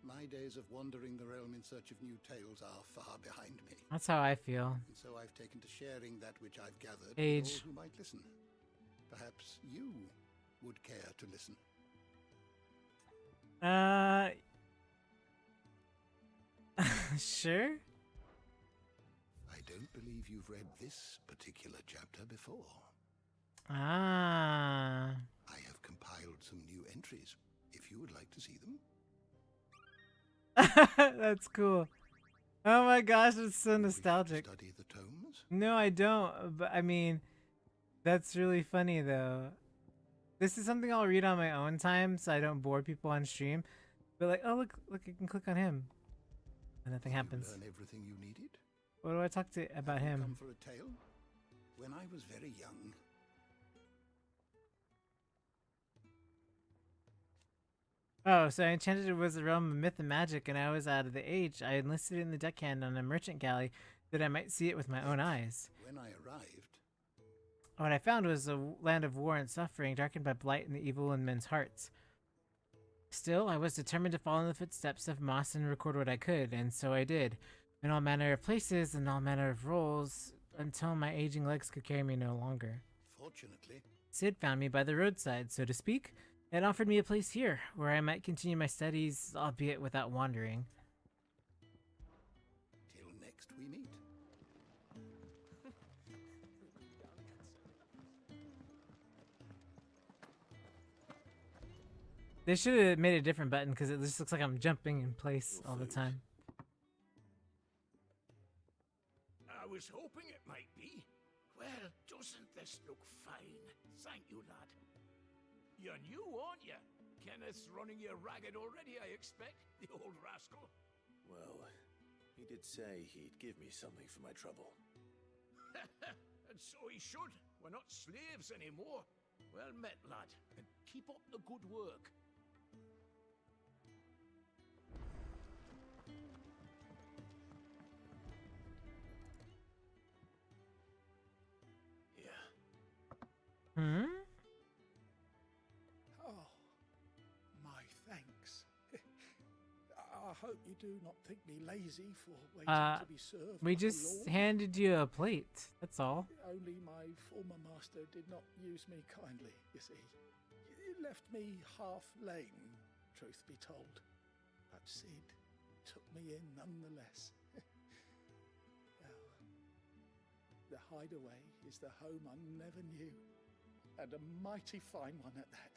my days of wandering the realm in search of new tales are far behind me. That's how I feel. And so I've taken to sharing that which I've gathered Age. with all who might listen. Perhaps you would care to listen. Sure? I don't believe you've read this particular chapter before. Ah. I have compiled some new entries, if you would like to see them. That's cool. Oh my gosh, it's so nostalgic. Study the tomes? No, I don't. But I mean, that's really funny though. This is something I'll read on my own time, so I don't bore people on stream. But like, oh look, you can click on him, and nothing happens. Learn everything you needed? What do I talk to about him? Come for a tale? When I was very young. Oh, so I enchanted it was the realm of myth and magic, and I was out of the age. I enlisted in the deckhand on a merchant galley that I might see it with my own eyes. When I arrived, what I found was a land of war and suffering, darkened by blight and the evil in men's hearts. Still, I was determined to follow in the footsteps of Moss and record what I could, and so I did, in all manner of places and all manner of roles, until my aging legs could carry me no longer. Fortunately, Sid found me by the roadside, so to speak, and offered me a place here, where I might continue my studies, albeit without wandering. Till next we meet. They should have made a different button, because it just looks like I'm jumping in place all the time. I was hoping it might be. Well, doesn't this look fine? Thank you, lad. You're new, aren't you? Kenneth's running you ragged already, I expect, the old rascal. Well, he did say he'd give me something for my trouble. And so he should. We're not slaves anymore. Well met, lad, and keep up the good work. Hmm? Oh, my thanks. I hope you do not think me lazy for waiting to be served. We like a just lord. handed you a plate, that's all. Only my former master did not use me kindly, you see. He left me half lame, truth be told. But Sid took me in nonetheless. Well, the hideaway is the home I never knew. And a mighty fine one at that.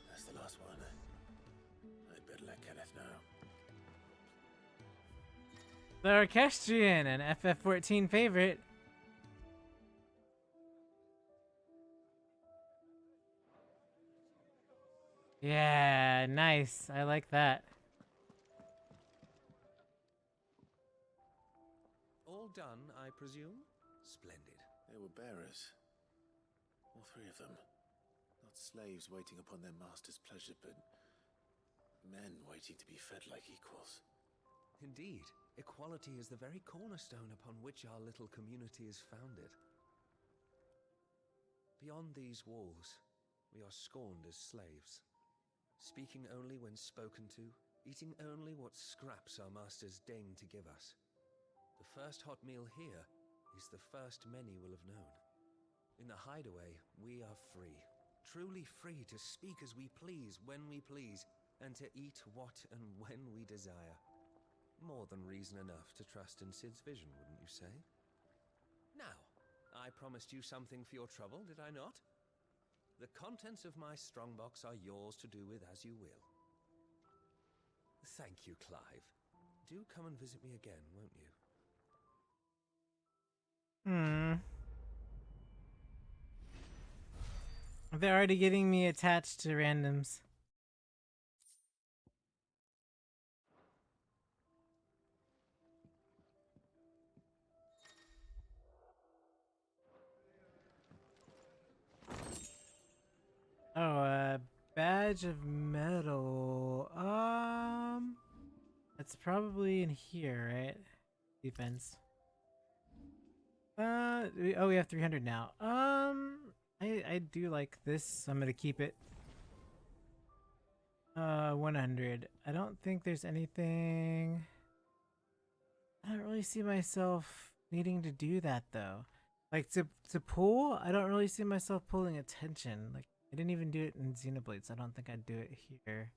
That's the last one. I'd better let Kenneth know. The Orchestrion, an FF14 favorite. Yeah, nice. I like that. All done, I presume? Splendid. They were bearers. All three of them. Not slaves waiting upon their master's pleasure, but men waiting to be fed like equals. Indeed, equality is the very cornerstone upon which our little community is founded. Beyond these walls, we are scorned as slaves, speaking only when spoken to, eating only what scraps our masters deign to give us. The first hot meal here is the first many will have known. In the hideaway, we are free, truly free to speak as we please, when we please, and to eat what and when we desire. More than reason enough to trust in Sid's vision, wouldn't you say? Now, I promised you something for your trouble, did I not? The contents of my strongbox are yours to do with as you will. Thank you, Clive. Do come and visit me again, won't you? They're already getting me attached to randoms. Oh, badge of metal. That's probably in here, right? Defense. We have 300 now. I do like this, so I'm gonna keep it. 100. I don't think there's anything. I don't really see myself needing to do that though. Like to pull, I don't really see myself pulling attention. Like I didn't even do it in Xenoblade, so I don't think I'd do it here.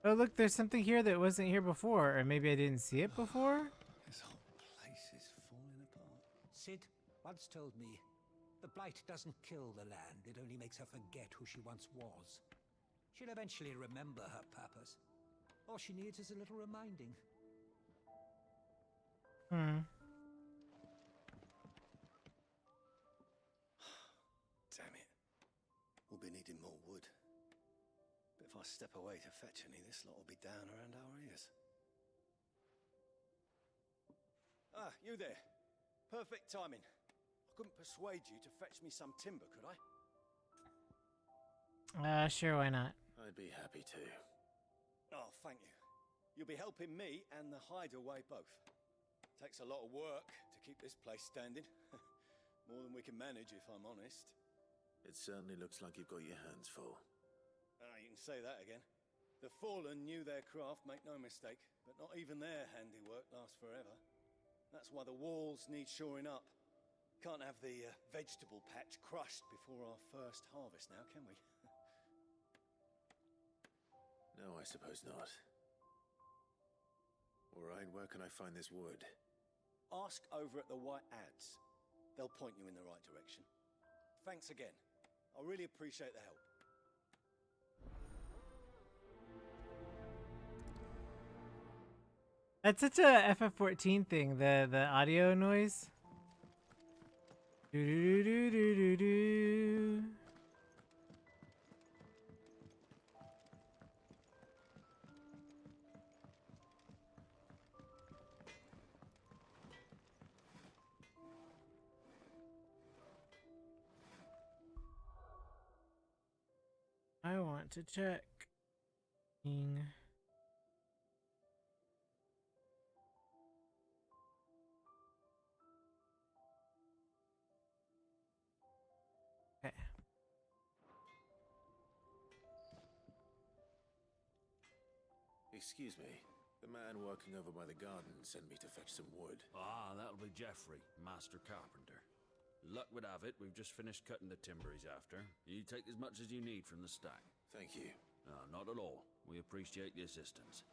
Oh look, there's something here that wasn't here before, or maybe I didn't see it before? This whole place is falling apart. Sid once told me, the blight doesn't kill the land, it only makes her forget who she once was. She'll eventually remember her purpose. All she needs is a little reminding. Hmm. Damn it. We'll be needing more wood. But if I step away to fetch any, this lot will be down around our ears. Ah, you there. Perfect timing. I couldn't persuade you to fetch me some timber, could I? Sure, why not? I'd be happy to. Oh, thank you. You'll be helping me and the hideaway both. Takes a lot of work to keep this place standing. More than we can manage, if I'm honest. It certainly looks like you've got your hands full. Ah, you can say that again. The Fallen knew their craft, make no mistake, but not even their handiwork lasts forever. That's why the walls need shoring up. Can't have the vegetable patch crushed before our first harvest now, can we? No, I suppose not. All right, where can I find this wood? Ask over at the White Ads. They'll point you in the right direction. Thanks again. I really appreciate the help. That's such a FF14 thing, the audio noise. Do do do do do do. I want to check. Okay. Excuse me. The man working over by the garden sent me to fetch some wood. Ah, that'll be Geoffrey, master carpenter. Luck would have it, we've just finished cutting the timber he's after. You take as much as you need from the stack. Thank you. Not at all. We appreciate the assistance.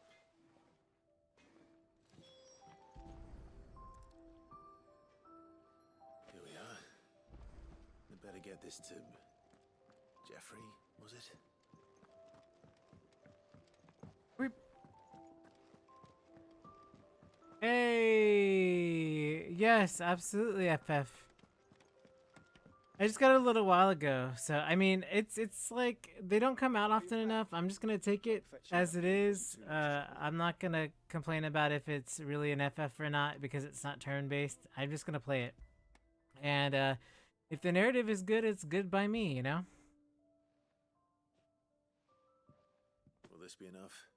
Here we are. I'd better get this to... Geoffrey, was it? Hey, yes, absolutely, FF. I just got it a little while ago, so I mean, it's like they don't come out often enough. I'm just gonna take it as it is. I'm not gonna complain about if it's really an FF or not because it's not turn-based. I'm just gonna play it, and If the narrative is good, it's good by me, you know? Will this be enough?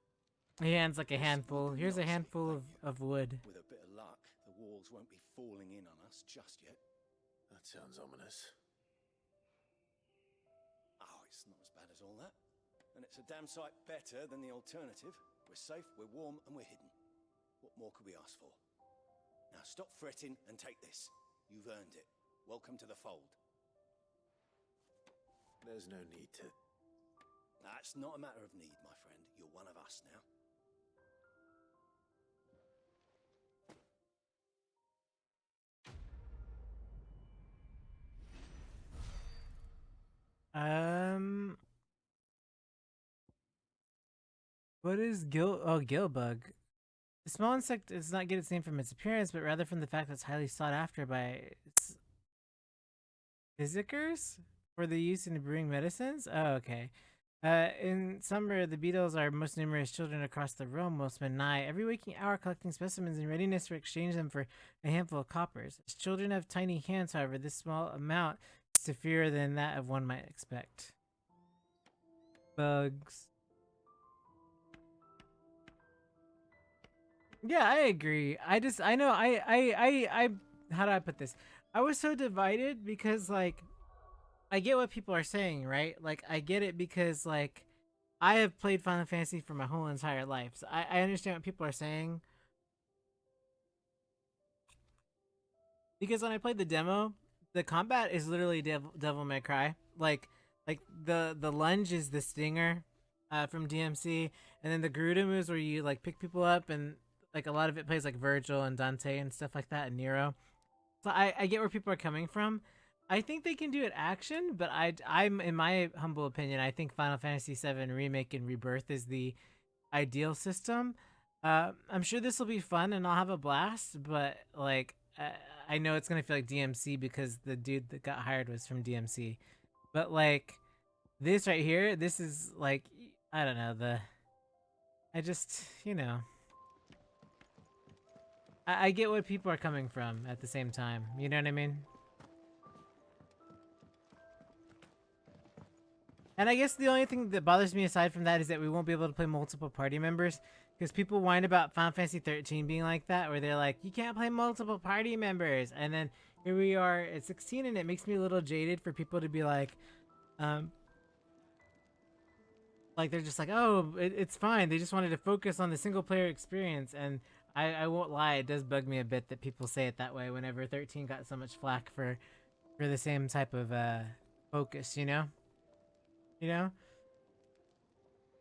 He hands like a handful. Here's a handful of wood. With a bit of luck, the walls won't be falling in on us just yet. That sounds ominous. Oh, it's not as bad as all that. And it's a damn sight better than the alternative. We're safe, we're warm, and we're hidden. What more could we ask for? Now stop fretting and take this. You've earned it. Welcome to the fold. There's no need to... That's not a matter of need, my friend. You're one of us now. What is Gillbug? The small insect does not get its name from its appearance, but rather from the fact that it's highly sought after by its physicers for the use in brewing medicines. Oh, okay. In summer, the beetles are most numerous children across the realm. Will spend nigh every waking hour collecting specimens in readiness to exchange them for a handful of coppers. As children have tiny hands, however, this small amount is stiffer than that of one might expect. Bugs. Yeah, I agree. I know how do I put this? I was so divided because like I get what people are saying, right? Like I get it because like I have played Final Fantasy for my whole entire life. So I understand what people are saying. Because when I played the demo, the combat is literally Devil May Cry. Like the lunge is the stinger from DMC, and then the Garuda moves where you like pick people up, and like a lot of it plays like Virgil and Dante and stuff like that, and Nero. So I get where people are coming from. I think they can do it action, but I'm in my humble opinion, I think Final Fantasy VII Remake and Rebirth is the ideal system. I'm sure this will be fun and I'll have a blast, but like I know it's gonna feel like DMC because the dude that got hired was from DMC. But like this right here, this is like I don't know I just I get what people are coming from at the same time. You know what I mean? And I guess the only thing that bothers me aside from that is that we won't be able to play multiple party members because people whine about Final Fantasy 13 being like that, where they're like, you can't play multiple party members. And then here we are at 16 and it makes me a little jaded for people to be like they're just like, oh, it's fine. They just wanted to focus on the single player experience. And I won't lie, it does bug me a bit that people say it that way whenever 13 got so much flack for the same type of focus, you know?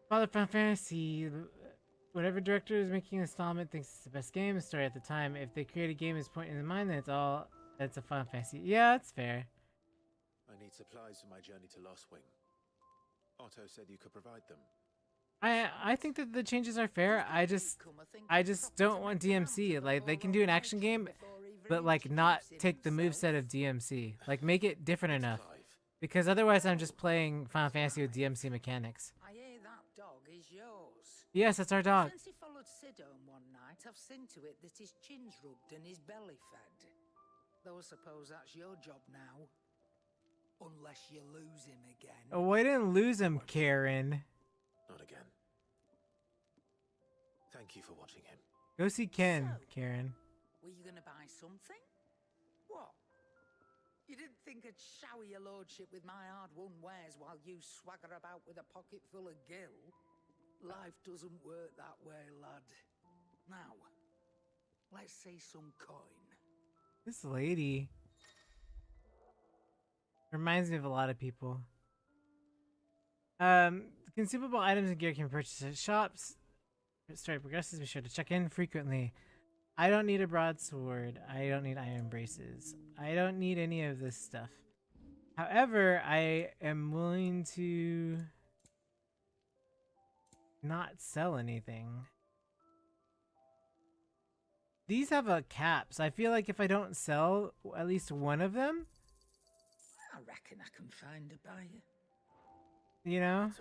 Father Final Fantasy, whatever director is making an installment thinks it's the best game, story at the time. If they create a game as point in mind, then it's a Final Fantasy. Yeah, that's fair. I need supplies for my journey to Lost Wing. Otto said you could provide them. I think that the changes are fair. I just don't want DMC. Like they can do an action game, but like not take the moveset of DMC. Like make it different enough. Because otherwise I'm just playing Final Fantasy with DMC mechanics. I hear that dog is yours. Yes, that's our dog. Since he followed Sid home one night, I've seen to it that his chin's rubbed and his belly fed. Though I suppose that's your job now. Unless you lose him again. Oh, I didn't lose him, Karen. Not again. Thank you for watching him. Go see Ken, Karen. Were you gonna buy something? What? You didn't think I'd shower your lordship with my hard-won wares while you swagger about with a pocket full of gil? Life doesn't work that way, lad. Now, let's see some coin. This lady reminds me of a lot of people. Consumable items and gear can be purchased at shops. Story progresses. Be sure to check in frequently. I don't need a broadsword. I don't need iron braces. I don't need any of this stuff. However, I am willing to not sell anything. These have a cap, so I feel like if I don't sell at least one of them, I reckon I can find a buyer. You know?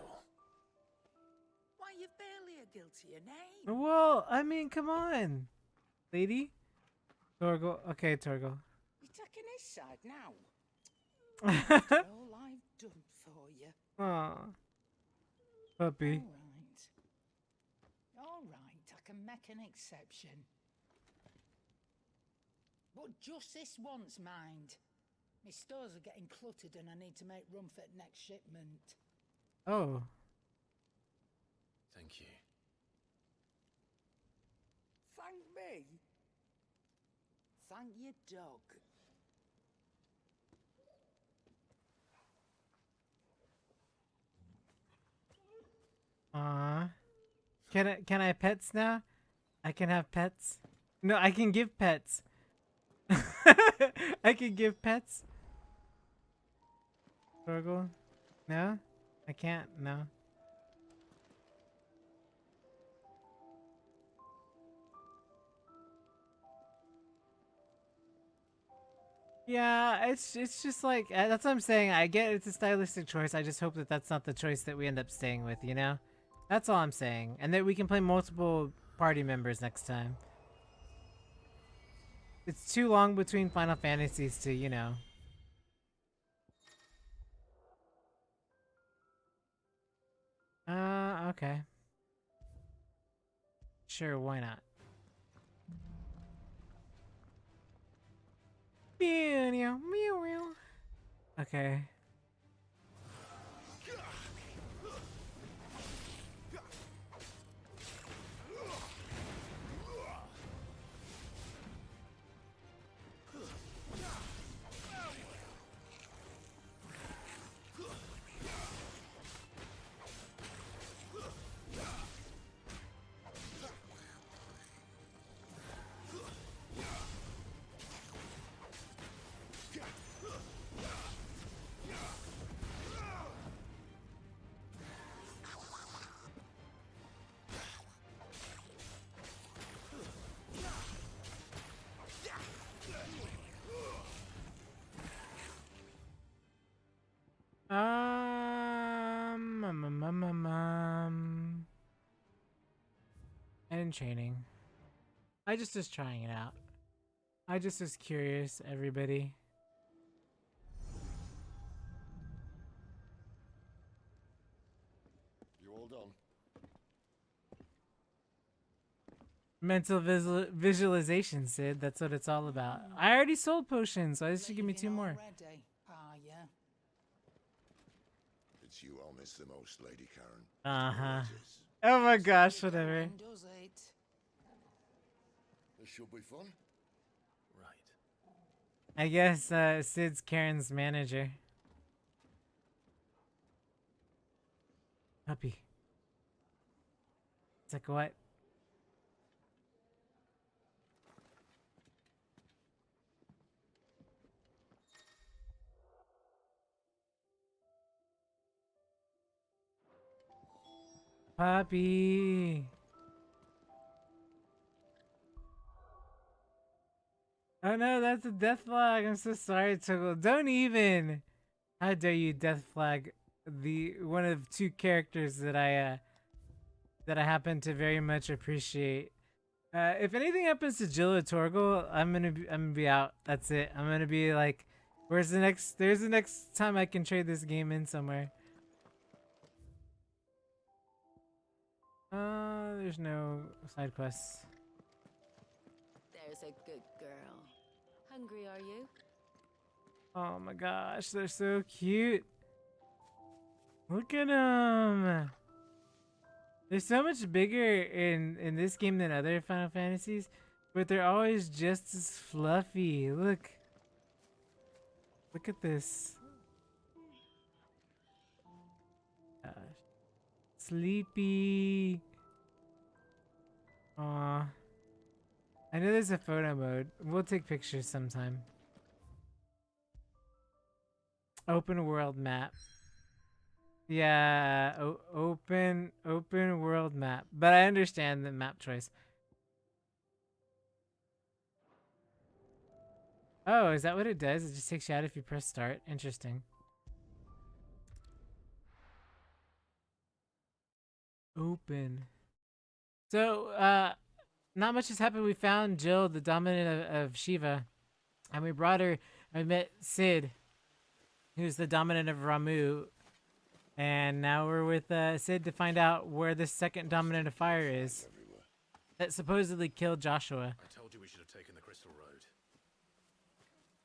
Why, you've barely a guilty name. Well, I mean, come on, lady. Torgal. Okay, Torgal. You're taking his side now. After all I've done for you. Aw. Puppy. All right, I can make an exception. But just this once, mind. My stores are getting cluttered and I need to make room for the next shipment. Oh. Thank you. Thank me? Thank your dog. Can I pets now? I can have pets? No, I can give pets. I can give pets. Torgal? No? I can't, no. Yeah, it's just like that's what I'm saying. I get it's a stylistic choice. I just hope that that's not the choice that we end up staying with, you know? That's all I'm saying. And that we can play multiple party members next time. It's too long between Final Fantasies to, you know. Okay. Sure, why not? Meow, meow, meow, meow. Okay. And training. I just was trying it out. I just was curious, everybody. You all done? Mental visualization, Sid. That's what it's all about. I already sold potions, so this should give me 2 more. Yeah. It's you I'll miss the most, Lady Karen. Uh-huh. Oh my gosh, whatever. This should be fun. Right. I guess Sid's Karen's manager. Puppy. It's like what? Puppy. Oh no, that's a death flag. I'm so sorry, Toggle. Don't even. How dare you death flag the one of 2 characters that I happen to very much appreciate. If anything happens to Jill or Torgal, I'm gonna be out. That's it. I'm gonna be like, there's the next time I can trade this game in somewhere. There's no side quests. There's a good girl. Hungry, are you? Oh my gosh, they're so cute. Look at them. They're so much bigger in this game than other Final Fantasies, but they're always just as fluffy. Look at this. Gosh. Sleepy. Aw. I know there's a photo mode. We'll take pictures sometime. Open world map. Yeah, open world map. But I understand the map choice. Oh, is that what it does? It just takes you out if you press start. Interesting. Open. So, not much has happened. We found Jill, the dominant of Shiva, and we brought her. I met Sid, who's the dominant of Ramu. And now we're with Sid to find out where the second dominant of fire is. That supposedly killed Joshua. I told you we should have taken the Crystal Road.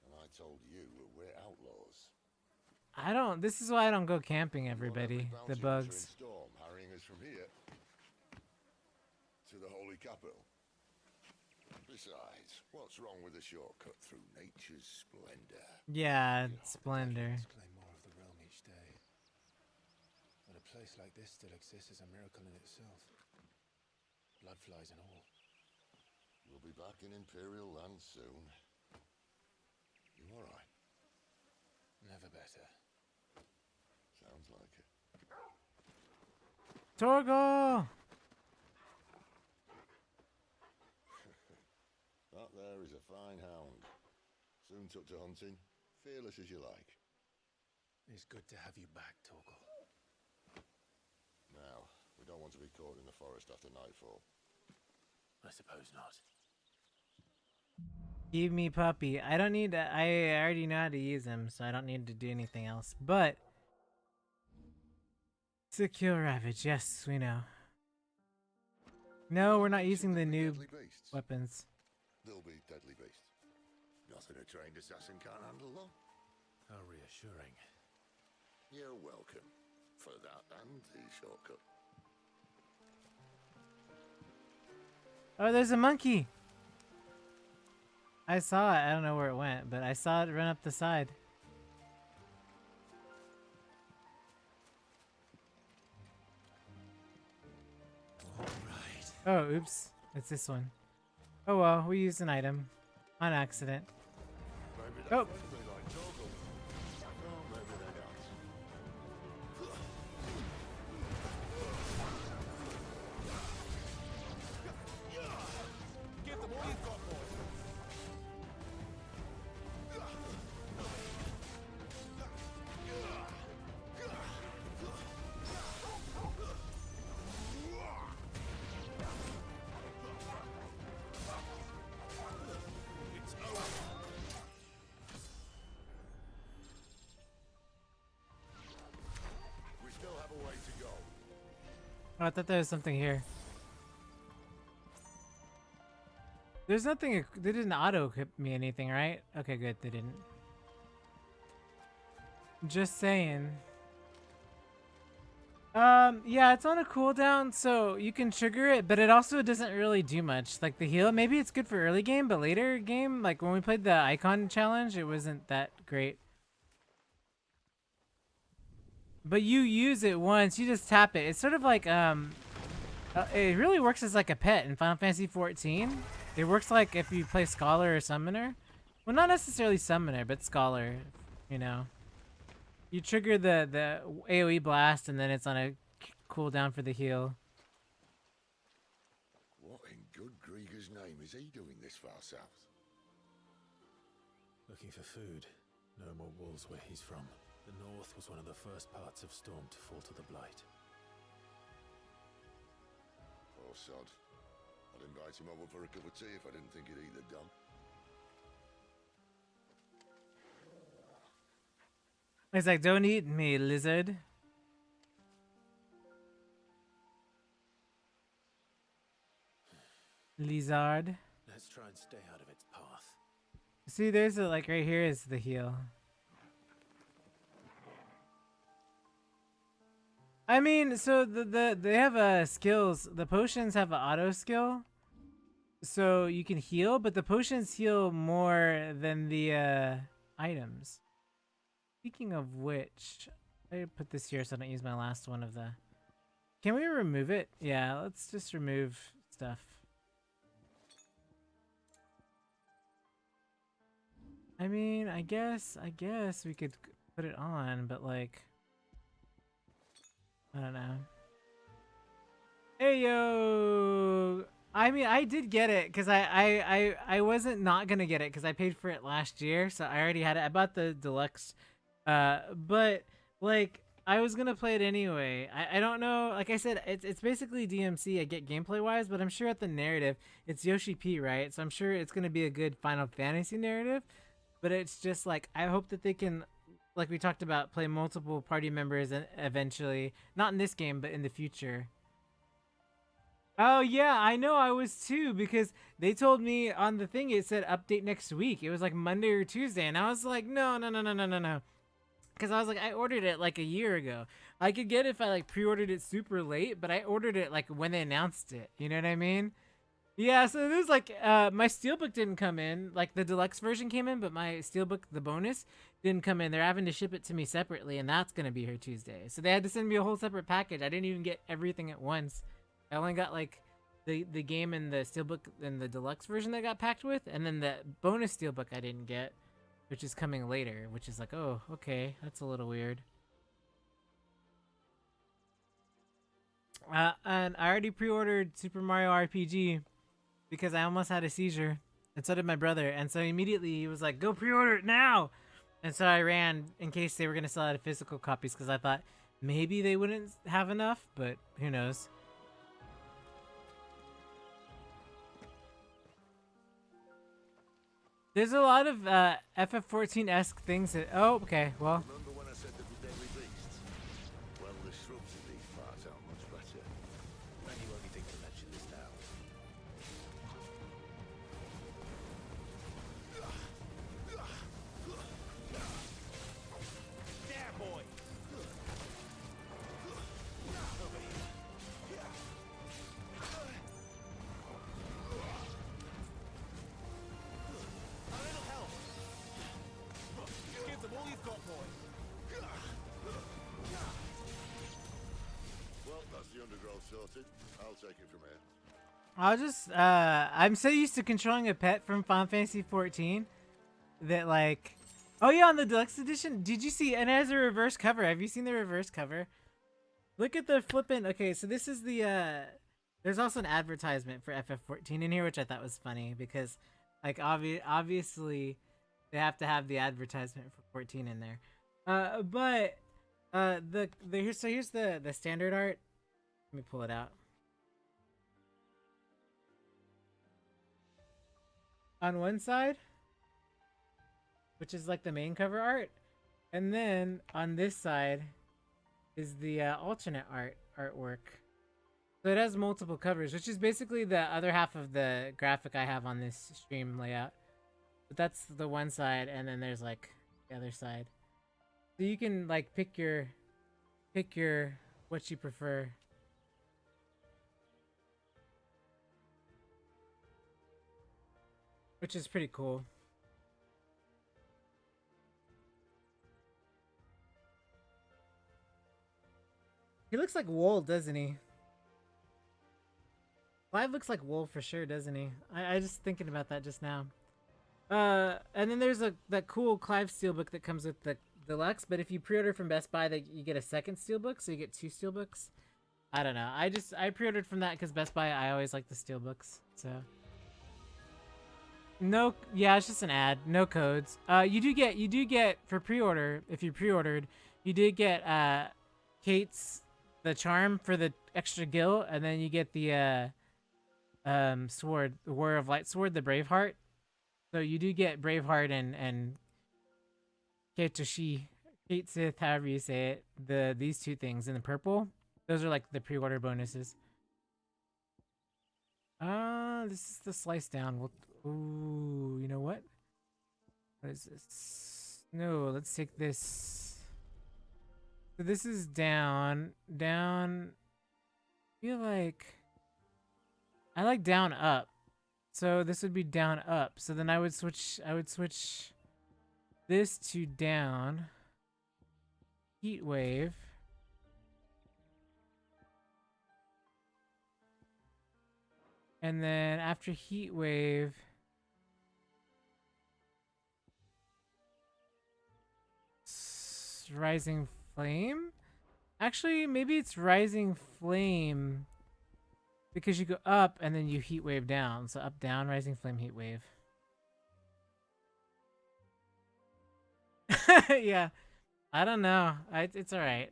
And I told you we're outlaws. This is why I don't go camping, everybody. The bugs. Storm harrying us from here to the Holy Capital. Besides, what's wrong with a shortcut through nature's splendor? Yeah, splendor. Claim more of the realm each day. But a place like this still exists is a miracle in itself. Bloodflies and all. We'll be back in Imperial land soon. You all right? Never better. Sounds like it. Torgo! That there is a fine hound. Soon took to hunting. Fearless as you like. It's good to have you back, Torgal. Now, we don't want to be caught in the forest after nightfall. I suppose not. Give me puppy. I don't need to, I already know how to use him, so I don't need to do anything else. But secure ravage, yes, we know. No, we're not using the new weapons. They'll be deadly beasts. Nothing a trained assassin can't handle, though. How reassuring. You're welcome for that and the shortcut. Oh, there's a monkey. I saw it. I don't know where it went, but I saw it run up the side. Oh, oops. It's this one. Oh well, we used an item. On accident. Oh! Oh, I thought there was something here. There's nothing. They didn't auto-equip me anything, right? Okay, good. They didn't. Just saying. Yeah, it's on a cooldown, so you can trigger it, but it also doesn't really do much. Like the heal, maybe it's good for early game, but later game, like when we played the icon challenge, it wasn't that great. But you use it once, you just tap it. It's sort of like, it really works as like a pet in Final Fantasy 14. It works like if you play Scholar or Summoner. Well, not necessarily Summoner, but Scholar, you know. You trigger the AoE blast and then it's on a cooldown for the heal. What in good Grieger's name is he doing this far south? Looking for food. No more wolves where he's from. The north was one of the first parts of Storm to fall to the Blight. Poor sod. I'd invite him over for a cup of tea if I didn't think he'd eat the dump. It's like, don't eat me, lizard. Lizard. Let's try and stay out of its path. See, there's a, like right here is the heal. I mean, so they have skills. The potions have an auto skill, so you can heal, but the potions heal more than the items. Speaking of which, I put this here so I don't use my last one of the. Can we remove it? Yeah, let's just remove stuff. I mean, I guess we could put it on, but like. I don't know. Hey yo! I mean, I did get it because I wasn't not gonna get it because I paid for it last year, so I already had it. I bought the deluxe, but like I was gonna play it anyway. I don't know. Like I said, it's basically DMC. I get gameplay wise, but I'm sure at the narrative, it's Yoshi P, right? So I'm sure it's gonna be a good Final Fantasy narrative. But it's just like I hope that they can like we talked about, play multiple party members and eventually, not in this game, but in the future. Oh yeah, I know, I was too, because they told me on the thing it said update next week. It was like Monday or Tuesday, and I was like, no, no, no, no, no, no, no. Because I was like, I ordered it like a year ago. I could get it if I like pre-ordered it super late, but I ordered it like when they announced it. You know what I mean? Yeah, so there's like my steelbook didn't come in. Like the deluxe version came in, but my steelbook, the bonus, didn't come in. They're having to ship it to me separately, and that's gonna be here Tuesday. So they had to send me a whole separate package. I didn't even get everything at once. I only got like the game and the steelbook and the deluxe version that got packed with, and then the bonus steelbook I didn't get, which is coming later. Which is like, oh, okay, that's a little weird. And I already pre-ordered Super Mario RPG because I almost had a seizure, and so did my brother. And so immediately he was like, "Go pre-order it now!" And so I ran in case they were gonna sell out of physical copies because I thought maybe they wouldn't have enough, but who knows? There's a lot of FF14-esque things that. Oh, okay. Well. Remember when I said there were deadly beasts? Well, the shrubs in these parts aren't much better. When you only think to mention this now? There, boy! A little help! Give them all you've got, boy! Well, that's the undergrowth sorted. I'll take it from here. I'll just I'm so used to controlling a pet from Final Fantasy 14 that like, oh yeah, on the deluxe edition, did you see? And it has a reverse cover. Have you seen the reverse cover? Look at the flippin'. Okay, so this is the there's also an advertisement for FF14 in here, which I thought was funny because like obviously they have to have the advertisement for 14 in there. But here's the standard art. Let me pull it out. On one side, which is like the main cover art, and then on this side is the alternate artwork. So it has multiple covers, which is basically the other half of the graphic I have on this stream layout. But that's the one side, and then there's like the other side. So you can like pick your what you prefer. Which is pretty cool. He looks like Wool, doesn't he? Clive looks like Wool for sure, doesn't he? I just thinking about that just now. And then there's that cool Clive steelbook that comes with the deluxe, but if you pre-order from Best Buy, you get a second steelbook, so you get 2 steelbooks. I don't know. I pre-ordered from that because Best Buy, I always like the steelbooks, so. No, yeah, it's just an ad. No codes. You do get for pre-order, if you pre-ordered, you did get Kate's the charm for the extra gil, and then you get the sword, the Warrior of Light sword, the Braveheart. So you do get Braveheart and Kate Sith, however you say it. These 2 things in the purple. Those are like the pre-order bonuses. This is the slice down. Ooh, you know what? What is this? No, let's take this. So this is down. I feel like I like down up. So this would be down up. So then I would switch this to down. Heat wave. And then after heat wave, rising flame? Actually, maybe it's rising flame because you go up and then you heat wave down. So up, down, rising flame, heat wave. Yeah, I don't know. It's all right.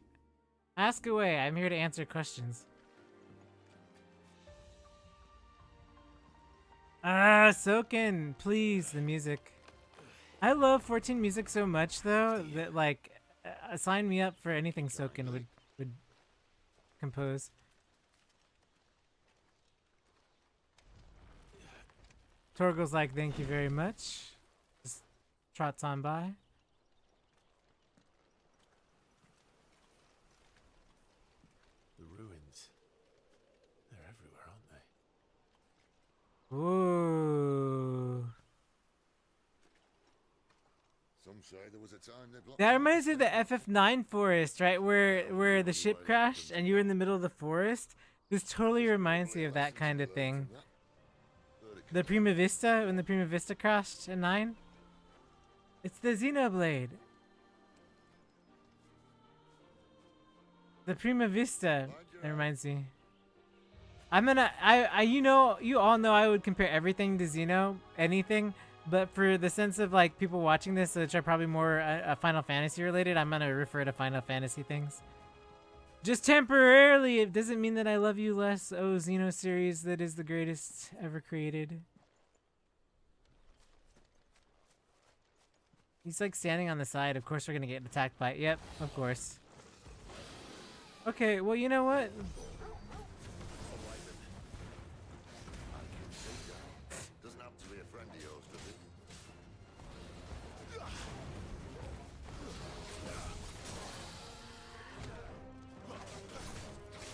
Ask away. I'm here to answer questions. Soken, please, the music. I love 14 music so much though that like sign me up for anything Soken would compose. Torgo's like, thank you very much. Just trots on by. The ruins. They're everywhere, aren't they? Ooh. Some say there was a time they blocked That reminds me of the FF9 forest, right? Where the ship crashed and you were in the middle of the forest. This totally reminds me of that kind of thing. The Prima Vista, when the Prima Vista crashed in 9. It's the Xenoblade. The Prima Vista. That reminds me. You all know I would compare everything to Xeno, anything. But for the sense of like people watching this, which are probably more Final Fantasy related, I'm gonna refer to Final Fantasy things. Just temporarily, it doesn't mean that I love you less. Oh, Xeno series that is the greatest ever created. He's like standing on the side. Of course we're gonna get attacked by it. Yep, of course. Okay, well you know what? Doesn't have to be a friend of yours, does it?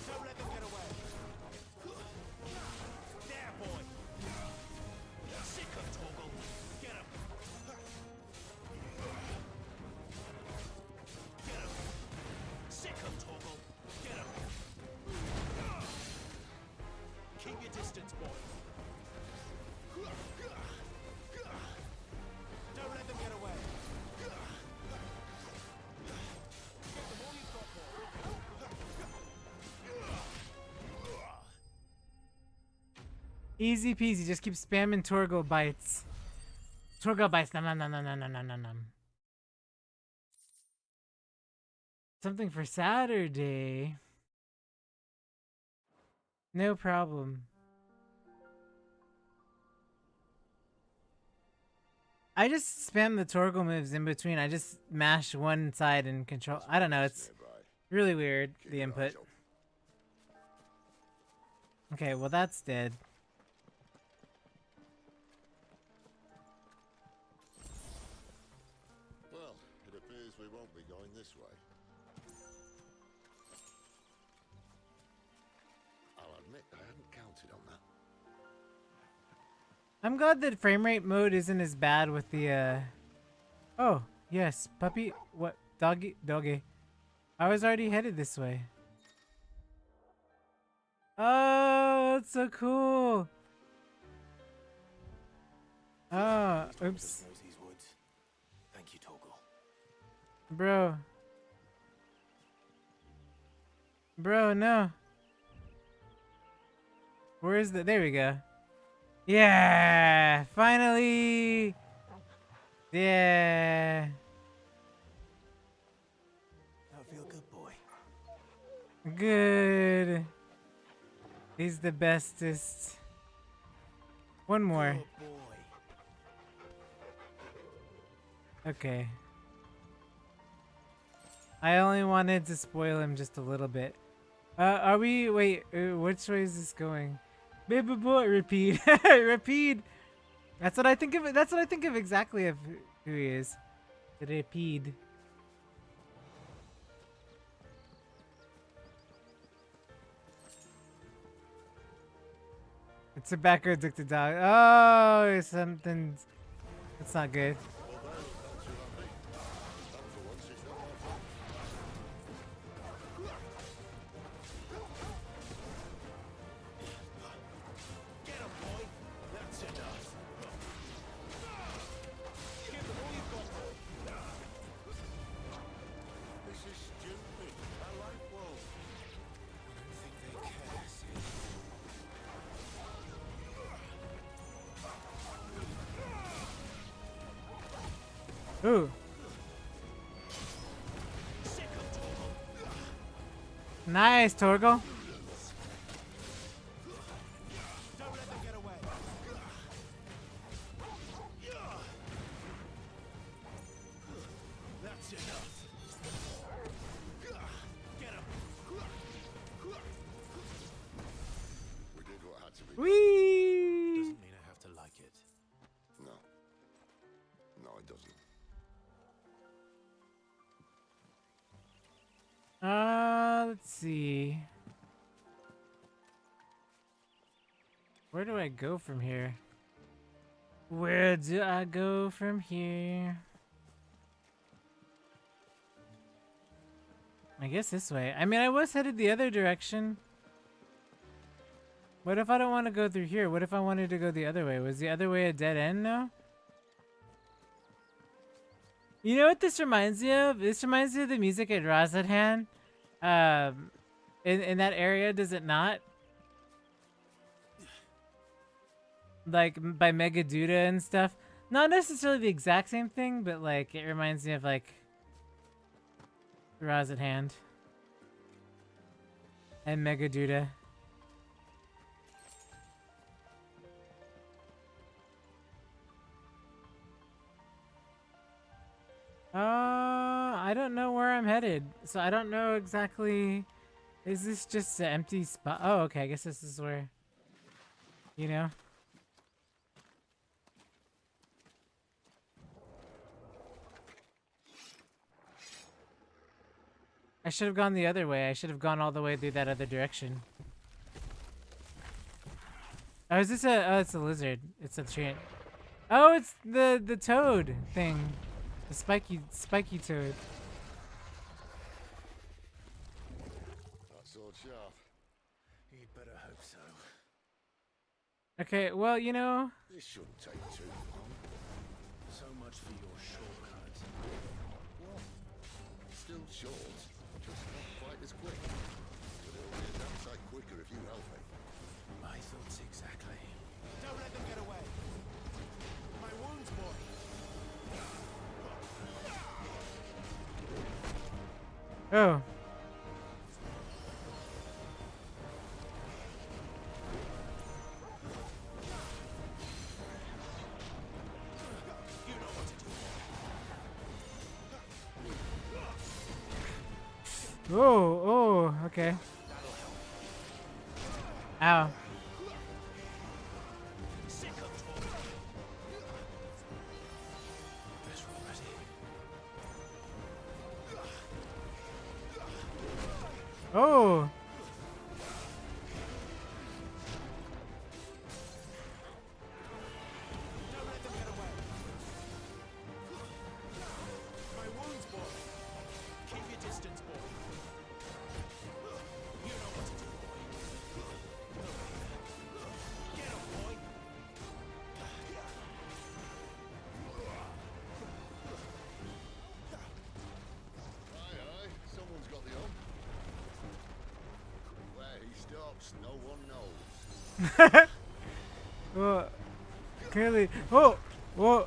Don't let them get away. There, boy. Sick of Torgal. Get him. Get him. Sick of Torgal. Get him. Keep your distance, boy. Don't let them get away. Get them all you've got, boy. Easy peasy, just keep spamming Torgal bites. Torgal bites, nom nom nom nom nom nom nom nom nom. Something for Saturday. No problem. I just spam the Torgal moves in between. I just mash one side and control. I don't know, it's really weird, the input. Okay, well that's dead. Well, it appears we won't be going this way. I'll admit I hadn't counted on that. I'm glad that frame rate mode isn't as bad with the Oh, yes, puppy. What? Doggy. I was already headed this way. Oh, that's so cool. Oh, oops. Thank you, Torgal. Bro, no. Where is the... There we go. Yeah! Finally! Yeah! That feel good, boy. Good. He's the bestest. One more. Okay. I only wanted to spoil him just a little bit. Are we... Wait, which way is this going? Baby boy, repeat. Repeat. That's what I think of. That's what I think of exactly of who he is. Repeat. It's a backwards addicted dog. Oh, something's... That's not good. Ooh. Nice, Torgal. That's enough. Get him. We did what had to be done. Whee! Doesn't mean I have to like it. No. No, it doesn't. Let's see. Where do I go from here? Where do I go from here? I guess this way. I mean, I was headed the other direction. What if I don't want to go through here? What if I wanted to go the other way? Was the other way a dead end now? You know what this reminds me of? This reminds me of the music at Razadhan. In that area, does it not? Like by Megaduda and stuff. Not necessarily the exact same thing, but like it reminds me of like Razadhan and Megaduda. I don't know where I'm headed, so I don't know exactly. Is this just an empty spot? Oh, okay. I guess this is where, you know. I should have gone the other way. I should have gone all the way through that other direction. Oh, is this a? Oh, it's a lizard. It's a tree. Oh, it's the toad thing, the spiky toad. That sword sharp. You'd better hope so. Okay, well, you know. This shouldn't take too long. So much for your shortcut. What? Still short. Just not quite as quick. But it'll be a damn sight quicker if you help me. My thoughts exactly. Don't let them get away. My wounds, boy. Oh. Oh, okay. Ow. Oh. My wounds, boy. Keep your distance, boy. You know what to do, boy. Get him, boy. Aye, someone's got the hump. Where he stops, no one knows. Well, clearly. Oh. Whoa. I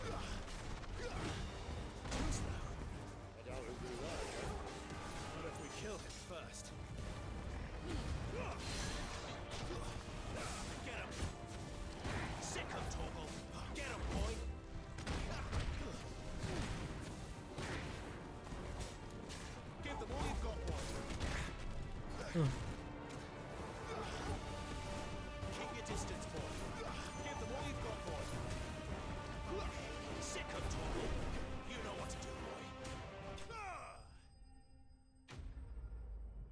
doubt he'll do that again. What if we kill him first? Get him. Sick him, Torgal. Get him, boy. Give them all you've got, boy. Keep your distance, boy. Give them all you've got, boy. Sick him, Torgal. You know what to do, boy.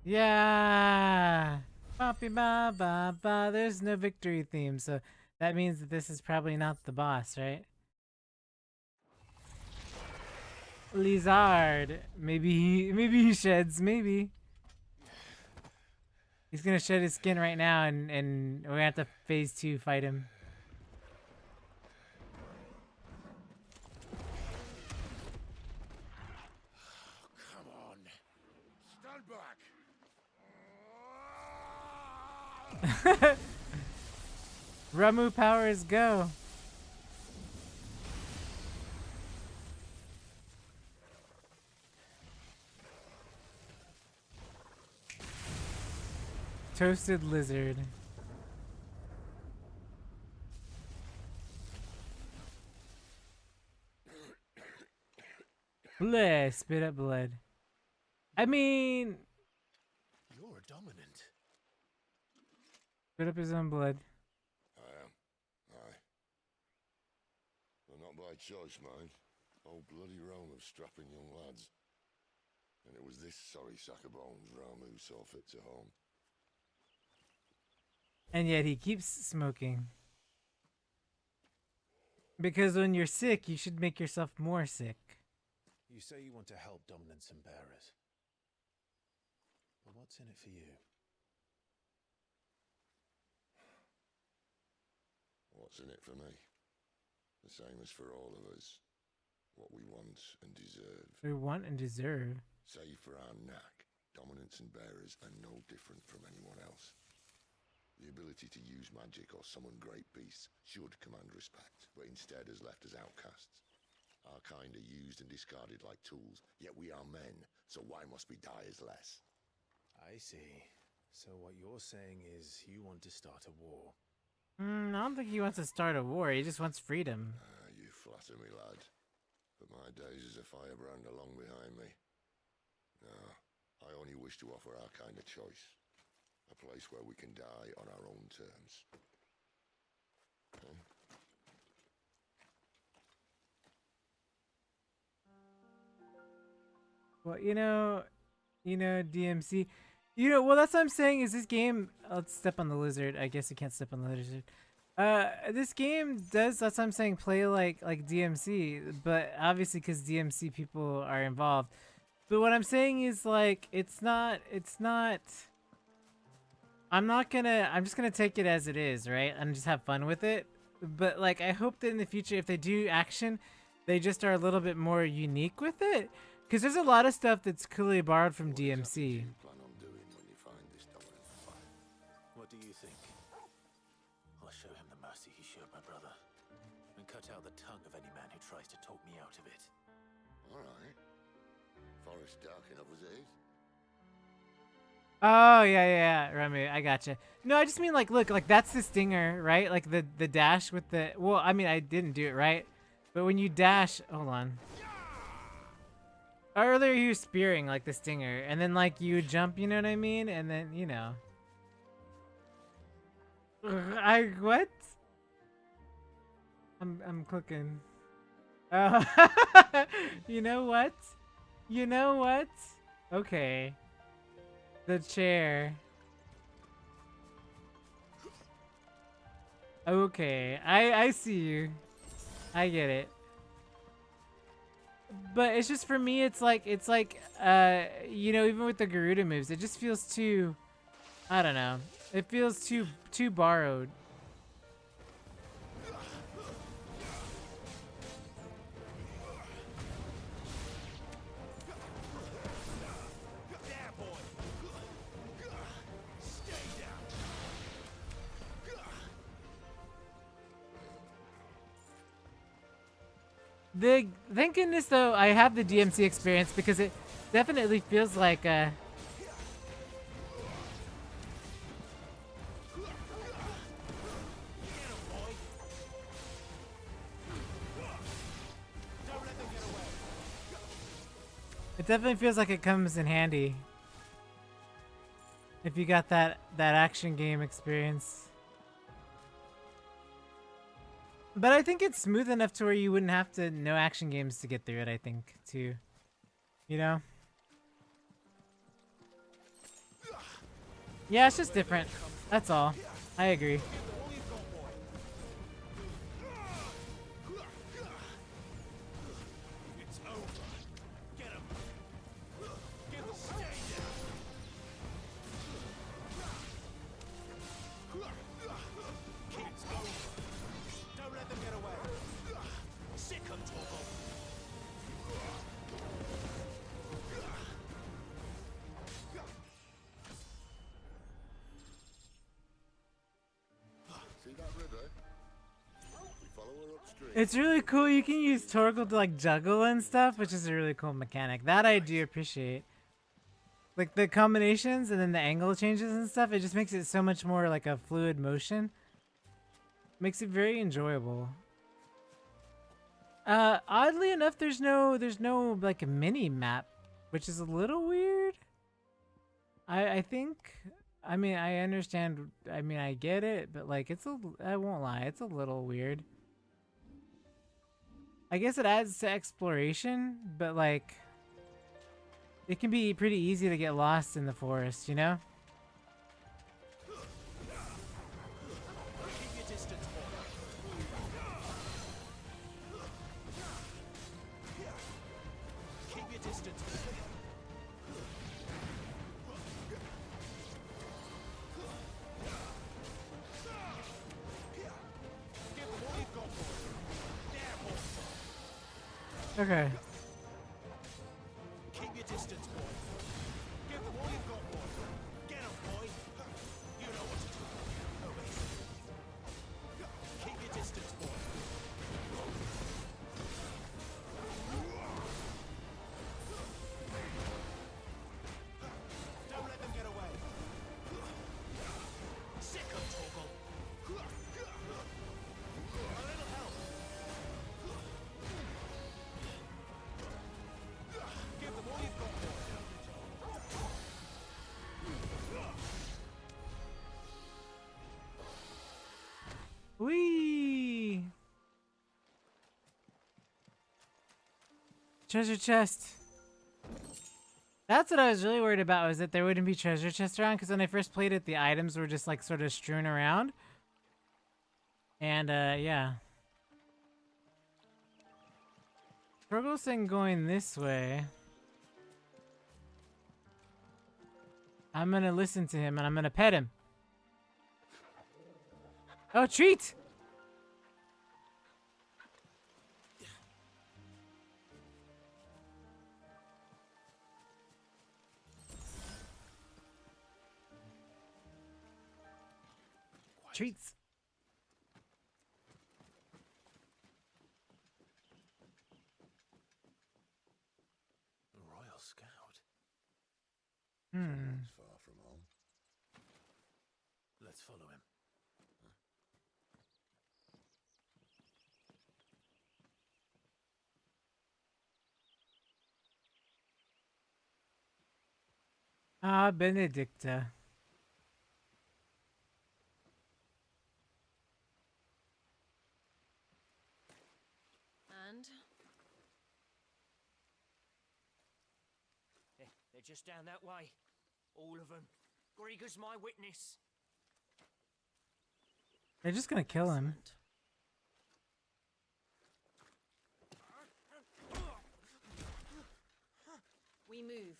Yeah. Ba ba ba ba. There's no victory theme, so that means that this is probably not the boss, right? Lizard. Maybe he sheds. Maybe he's gonna shed his skin right now, and we're gonna have to phase 2 fight him. Come on. Stand back. Ramu powers go. Toasted lizard. Bleh, spit up blood. I mean, You're a dominant. spit up his own blood. I am. Aye. But not by choice, mind. Whole bloody realm of strapping young lads. And it was this sorry sack of bones Ramu saw fit to home. And yet he keeps smoking. Because when you're sick, you should make yourself more sick. You say you want to help dominants and bearers. But what's in it for you? What's in it for me? The same as for all of us. What we want and deserve. We want and deserve. Save for our knack, dominants and bearers are no different from anyone else. The ability to use magic or summon great beasts should command respect, but instead has left us outcasts. Our kind are used and discarded like tools, yet we are men, so why must we die as less? I see. So what you're saying is you want to start a war. I don't think he wants to start a war. He just wants freedom. You flatter me, lad. But my days as a firebrand are long behind me. No, I only wish to offer our kind a choice. A place where we can die on our own terms. Huh? Well, DMC. Well, that's what I'm saying is this game. Let's step on the lizard. I guess you can't step on the lizard. This game does, that's what I'm saying, play like DMC, but obviously because DMC people are involved. But what I'm saying is like, I'm just gonna take it as it is, right? And just have fun with it. But like, I hope that in the future, if they do action, they just are a little bit more unique with it. Because there's a lot of stuff that's clearly borrowed from DMC. What do you think? I'll show him the mercy he showed my brother, and cut out the tongue of any man who tries to talk me out of it. All right. Forest dark enough as it is. Oh, yeah, Remy, I gotcha. No, I just mean like, look, like that's the stinger, right? Like the dash with the, well, I mean, I didn't do it right, but when you dash, hold on. Earlier you were spearing like the stinger, and then like you would jump, you know what I mean? And then, what? I'm cooking. You know what? Okay. The chair. Okay, I see you. I get it. But it's just, for me, it's like, even with the Garuda moves, it just feels too, I don't know. It feels too borrowed. Thank goodness though I have the DMC experience, because it definitely feels like it definitely feels like it comes in handy if you got that action game experience. But I think it's smooth enough to where you wouldn't have to know action games to get through it, I think, too. Yeah, it's just different. That's all. I agree. It's really cool. You can use Torgal to like juggle and stuff, which is a really cool mechanic. That I do appreciate. Like the combinations and then the angle changes and stuff, it just makes it so much more like a fluid motion. Makes it very enjoyable. Oddly enough, there's no like a mini map, which is a little weird. I think, I mean, I understand, I mean, I get it, but like, I won't lie, it's a little weird. I guess it adds to exploration, but like, it can be pretty easy to get lost in the forest, you know? Keep your distance, boy. Keep your distance, boy. Give them all you've got, boy. There, boy. Okay. Keep your distance, boy. Give them all you've got, boy. Get 'em, boy. You know what to do. Keep your distance, boy. Don't let them get away. Sick of Torgal. A little help. Give them all you've got, boy. Whee! Treasure chest. That's what I was really worried about, was that there wouldn't be treasure chests around, because when I first played it, the items were just like sort of strewn around. And yeah. Torgelson going this way. I'm gonna listen to him and I'm gonna pet him. Oh, treat! Treats. A Royal Scout. Hmm. Far from home. Let's follow him. Ah, Benedicta. And They're just down that way. All of them. Grieger's my witness. They're just gonna kill him. we move.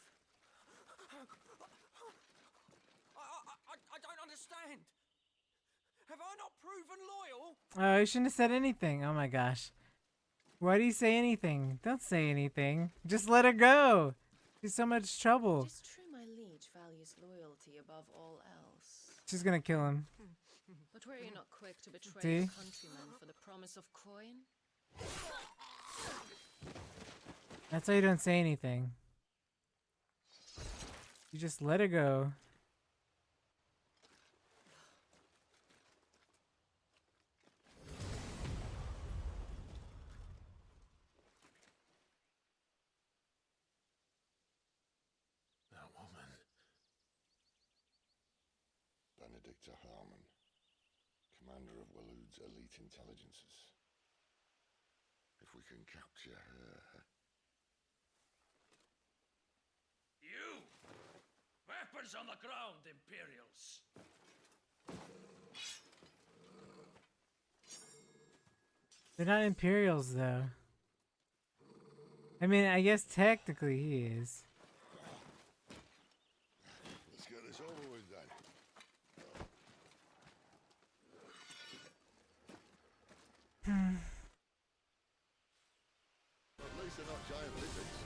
I don't understand. Have I not proven loyal? Oh, you shouldn't have said anything. Oh my gosh. Why do you say anything? Don't say anything. Just let her go. She's so much trouble. It is true my liege values loyalty above all else. She's gonna kill him. But were you not quick to betray See? your countrymen for the promise of coin? That's why you don't say anything. You just let her go. That woman. Benedicta Harmon, commander of Waloed's elite intelligences. If we can capture her... You! Weapons on the ground, Imperials! They're not Imperials, though. I mean, I guess technically he is. Let's get this over with then. At least they're not giant lizards.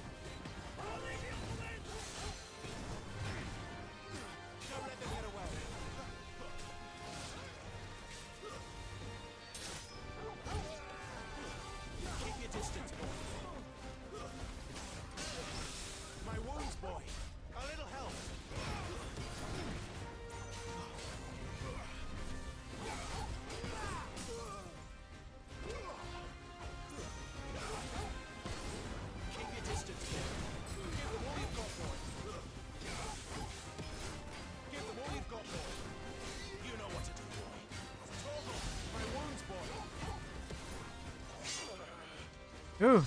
Don't let them get away. Keep your distance, boy. My wounds, boy. A little help. Ooh.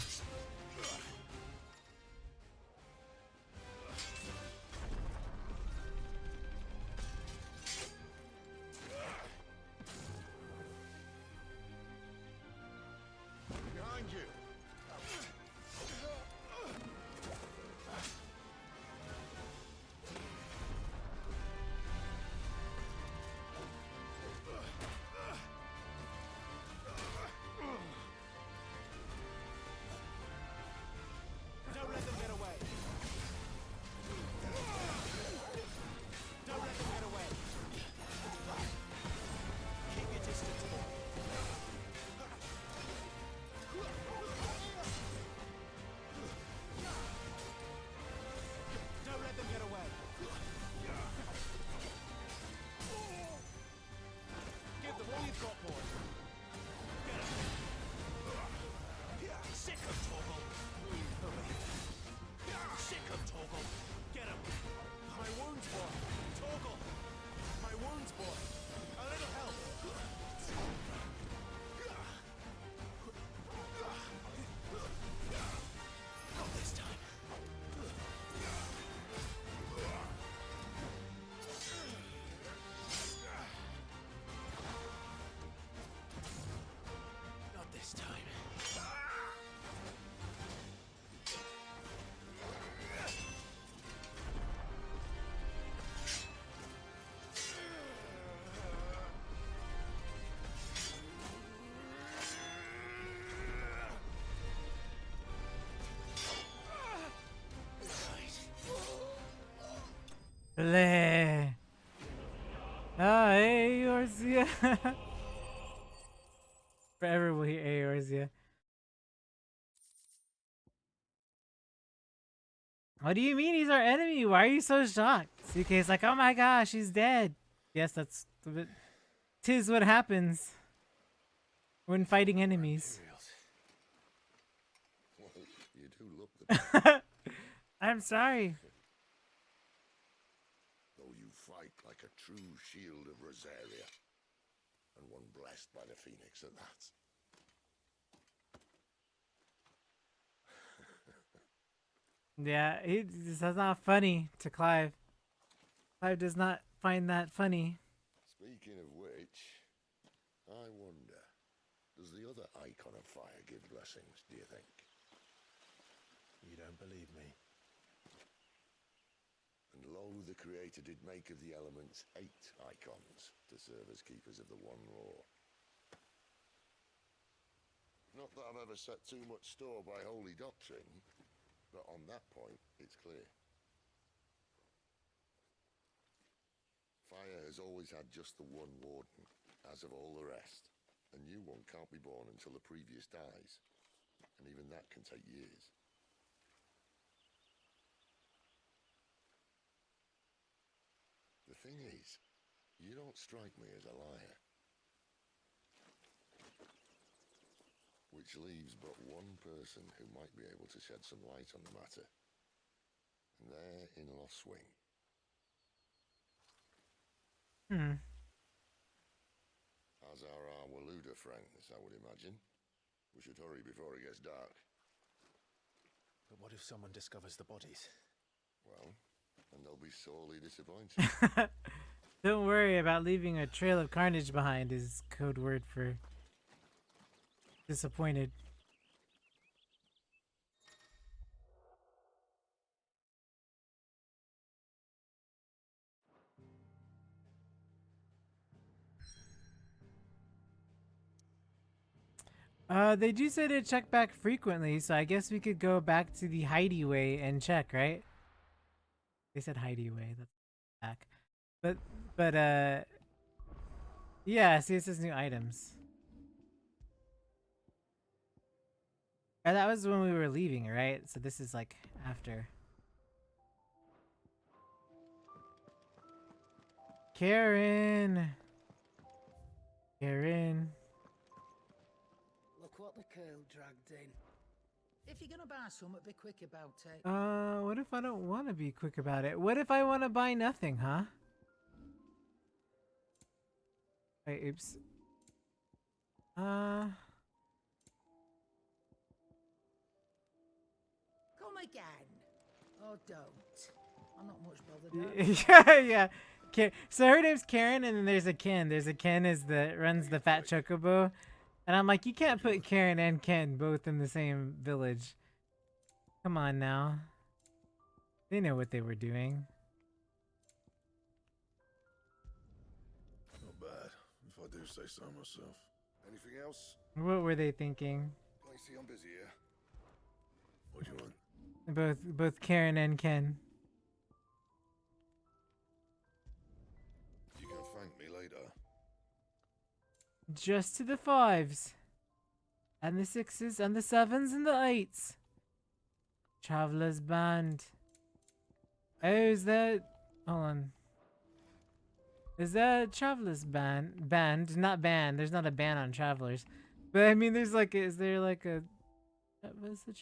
Behind you. Don't let them get away. Don't let them get away. Keep your distance, boy. Don't let them get away. Give them all you've got, boy. Get him. Sick of Torgal. Over here. Sick of Torgal. Get him. My wounds, boy. Torgal. My wounds, boy. A little help. Not this time. Not this time. Bleh. Ah, Eorzea. Forever will hear Eorzea. What do you mean he's our enemy? Why are you so shocked? CK's like, oh my gosh, he's dead. Yes, that's a bit. Tis what happens when fighting enemies. Well, you do look the I'm sorry. though you fight like a true shield of Rosaria, and one blessed by the Phoenix at that. Yeah, that's not funny to Clive. Clive does not find that funny. Speaking of which, I wonder, does the other icon of fire give blessings, do you think? You don't believe me? And lo, the Creator did make of the elements 8 icons to serve as keepers of the one law. Not that I've ever set too much store by holy doctrine, but on that point, it's clear. Fire has always had just the one warden, as of all the rest. A new one can't be born until the previous dies, and even that can take years. The thing is, you don't strike me as a liar. Which leaves but one person who might be able to shed some light on the matter. And they're in Lost Wing. As are our Waluda friends, I would imagine. We should hurry before it gets dark. But what if someone discovers the bodies? Well, and they'll be sorely disappointed. Don't worry about leaving a trail of carnage behind is code word for disappointed. They do say to check back frequently, so I guess we could go back to the Heidi way and check, right? They said Heidi way, that's back. But yeah, see it says new items. And that was when we were leaving, right? So this is like after. Karen. Look what the curl dragged in. If you're gonna buy something, be quick about it. What if I don't want to be quick about it? What if I want to buy nothing, huh? Wait, oops. again. Or don't. I'm not much bothered. Yeah, yeah. So her name's Karen, and then there's a Ken. There's a Ken is the runs the Fat Chocobo, and I'm like, you can't put Karen and Ken both in the same village. Come on now. They know what they were doing. Not bad, if I do say so myself. Anything else? What were they thinking? Lacey, I'm busy here. What do you want? Both Karen and Ken. You can thank me later. Just to the 5s. And the 6s and the 7s and the 8s. Traveler's Band. Oh, is that... Hold on. Is that Traveler's Band? Band, not band. There's not a band on Travelers. But I mean, there's like, is there like a... What's the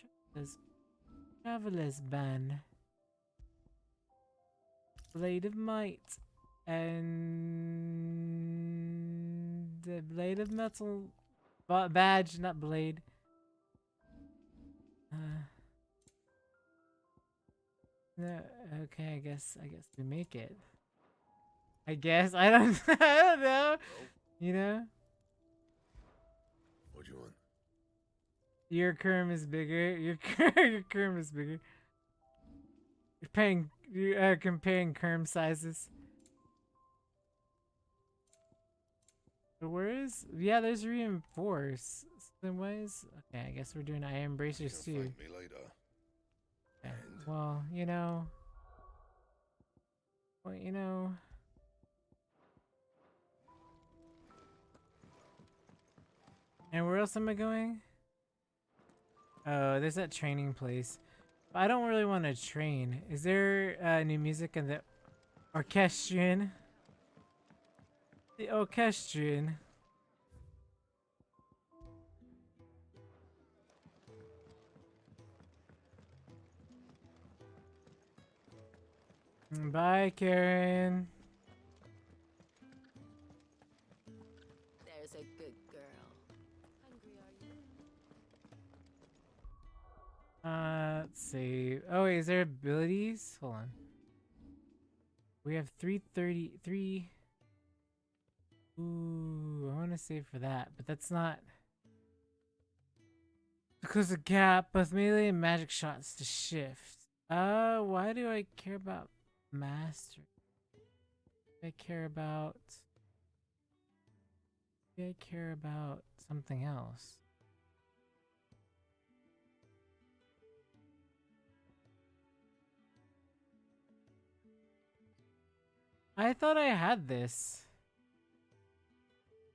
Traveler's Band? Blade of Might. And... The Blade of Metal... Badge, not blade. No, okay, I guess we make it. I guess I don't I don't know. You know? What do you want? Your Kerm is bigger. Your Kerm is bigger. You're comparing Kerm sizes. So where is? Yeah, there's reinforce. Then ways. Okay, I guess we're doing iron bracers too. Thank me later. Okay. Well, you know. And where else am I going? Oh, there's that training place. But I don't really want to train. Is there new music in the orchestrion? The orchestrion. Bye, Karen. There's a good girl. Hungry, are you? Let's see. Oh, wait, is there abilities? Hold on. We have 333. Ooh, I want to save for that, but that's not. Because the gap, both melee and magic shots to shift. Why do I care about master? I care about something else. I thought I had this.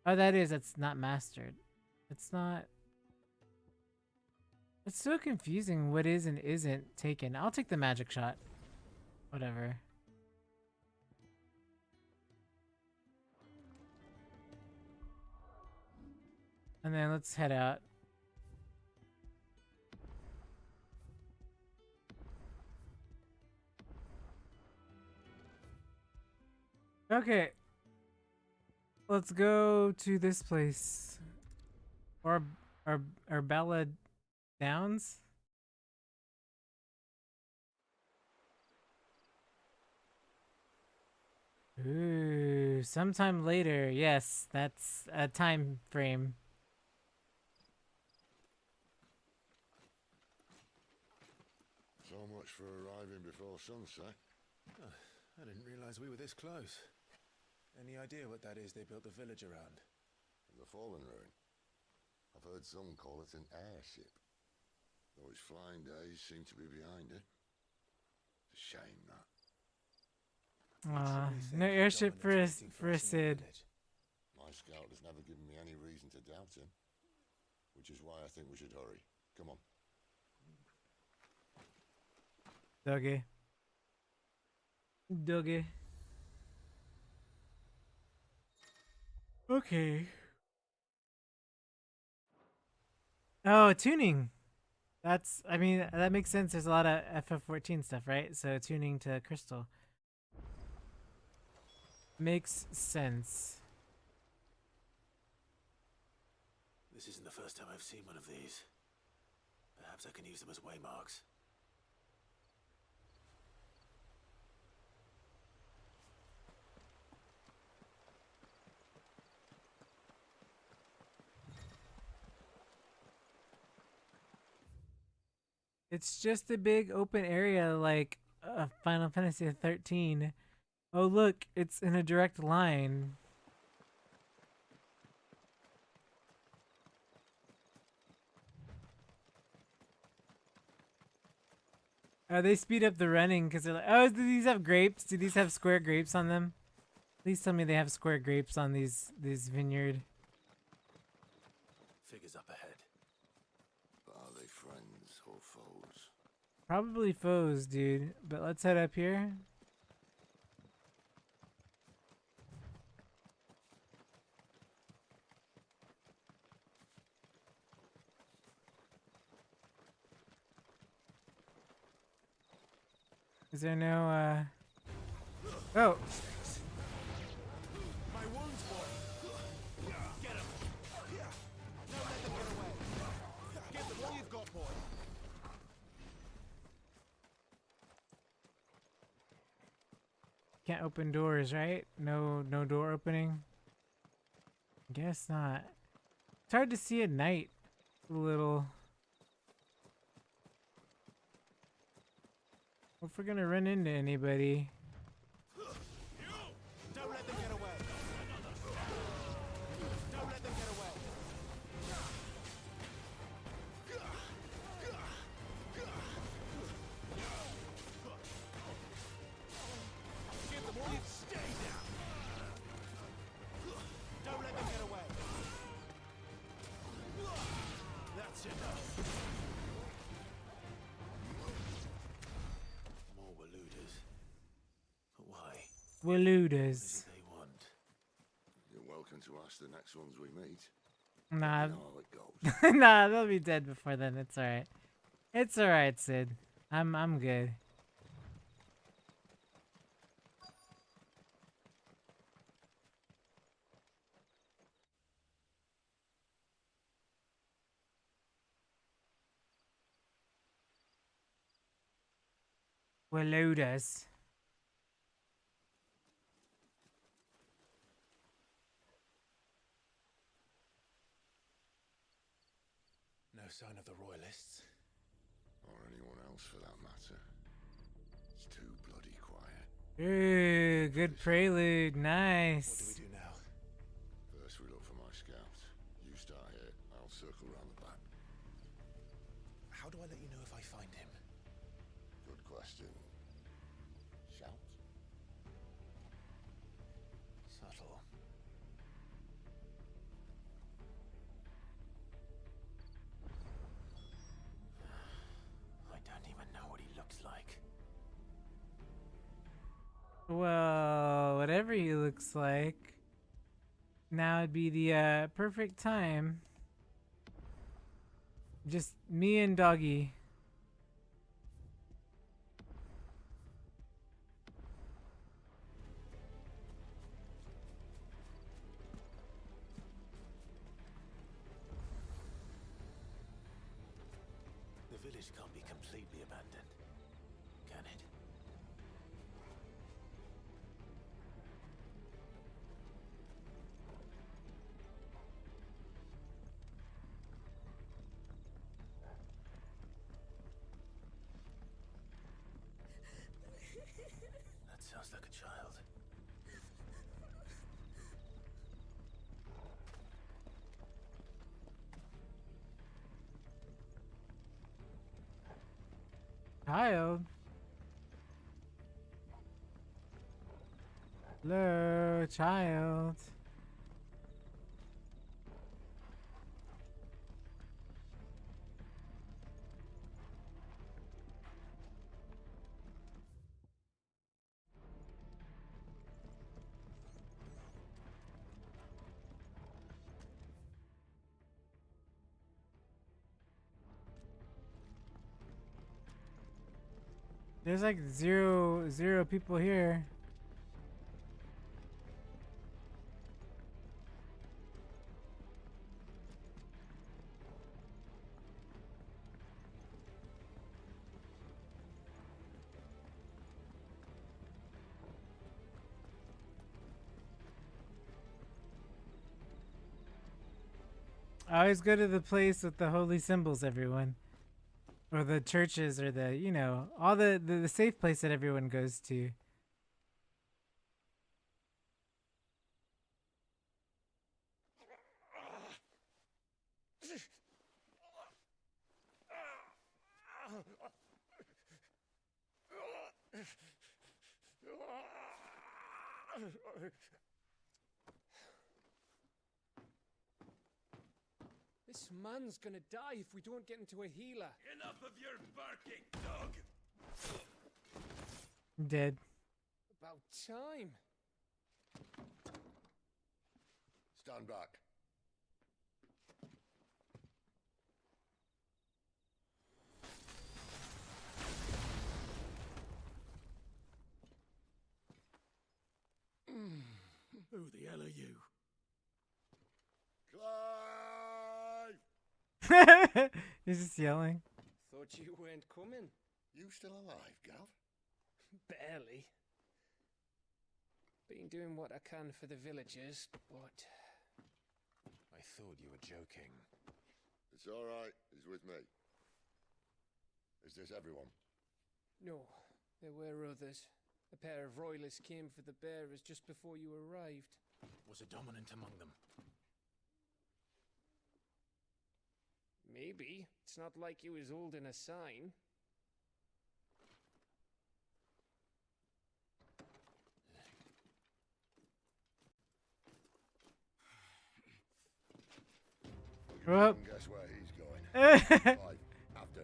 Oh, that's not mastered. It's not. It's so confusing what is and isn't taken. I'll take the magic shot. Whatever. And then let's head out. Okay. Let's go to this place. Or Ballad Downs? Ooh, sometime later. Yes, that's a time frame. So much for arriving before sunset. Oh, I didn't realize we were this close. Any idea what that is they built the village around? The fallen ruin. I've heard some call it an airship. Though its flying days seem to be behind it. It's a shame, that. No airship for a Sid. My scout has never given me any reason to doubt him. Which is why I think we should hurry. Come on. Dougie. Okay. Oh, tuning. I mean, that makes sense. There's a lot of FF14 stuff, right? So tuning to Crystal. Makes sense. This isn't the first time I've seen one of these. Perhaps I can use them as waymarks. It's just a big open area like Final Fantasy 13. Oh look, it's in a direct line. They speed up the running because they're like, oh, do these have grapes? Do these have square grapes on them? Please tell me they have square grapes on these vineyard. Figures up ahead. But are they friends or foes? Probably foes, dude. But let's head up here. Is there no, Oh! My wounds, boy. Get him. Don't let them get away. Give them all you've got, boy. Can't open doors, right? No door opening. Guess not. It's hard to see at night. A little. If we're gonna run into anybody. Don't let them get away. Don't let them get away. Give them all you stay down. Don't let them get away. That's enough. More Waluders. But why? Waluders. What do they want? You're welcome to ask the next ones we meet. Nah. You know how it goes. Nah, they'll be dead before then. It's alright. It's alright, Sid. I'm good. Waluders. No sign of the royalists. Or anyone else for that matter. It's too bloody quiet. Ooh, good prelude. Nice. What do we do now? First we look for my scouts. You start here, I'll circle round the back. How do I let you know if I find him? Good question. Shout? Subtle. I don't even know what he looks like. Well, whatever he looks like. Now would be the perfect time. Just me and Doggy. The village can't be completely abandoned, can it? That sounds like a child. Child. Hello, child. There's like zero people here. I always go to the place with the holy symbols, everyone. Or the churches, or the, you know, all the safe place that everyone goes to. This man's gonna die if we don't get into a healer. Enough of your barking, dog! Dead. About time. Stand back. Who the hell are you? Clive! He's just yelling. Thought you weren't coming. You still alive, Gav? Barely. Been doing what I can for the villagers, but... I thought you were joking. It's all right. He's with me. Is this everyone? No, there were others. A pair of royalists came for the bearers just before you arrived. Was a dominant among them? Maybe. It's not like he was holding a sign. Well. Guess where he's going. Clive, after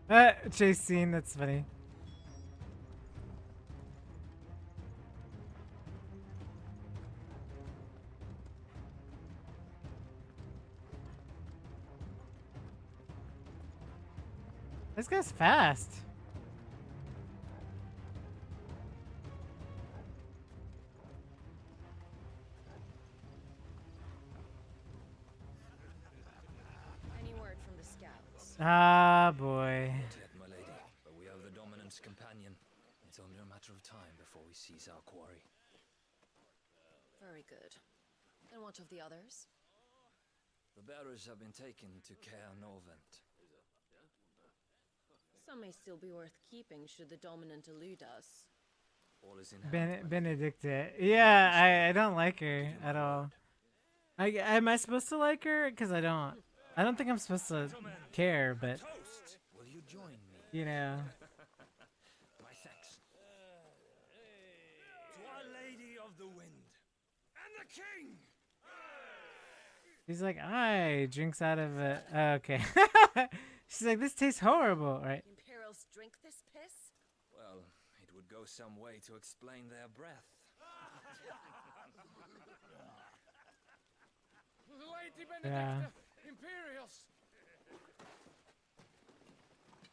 him. Chase scene, that's funny. This guy's fast. Any word from the scouts? Ah, boy. Not yet, my lady, but we have the dominant's companion. It's only a matter of time before we seize our quarry. Very good. And what of the others? The bearers have been taken to Caer Novent. Some may still be worth keeping should the dominant elude us. All is in hand. Benedicta. Yeah, I don't like her at all. Am I supposed to like her? Because I don't think I'm supposed to care, but Will you join me? you know. My thanks. To Our Lady of the Wind and the King! He's like, I drinks out of it. Okay. She's like, this tastes horrible, right? Imperials drink this piss? Well, it would go some way to explain their breath. Lady Yeah. Benedicta! Imperials!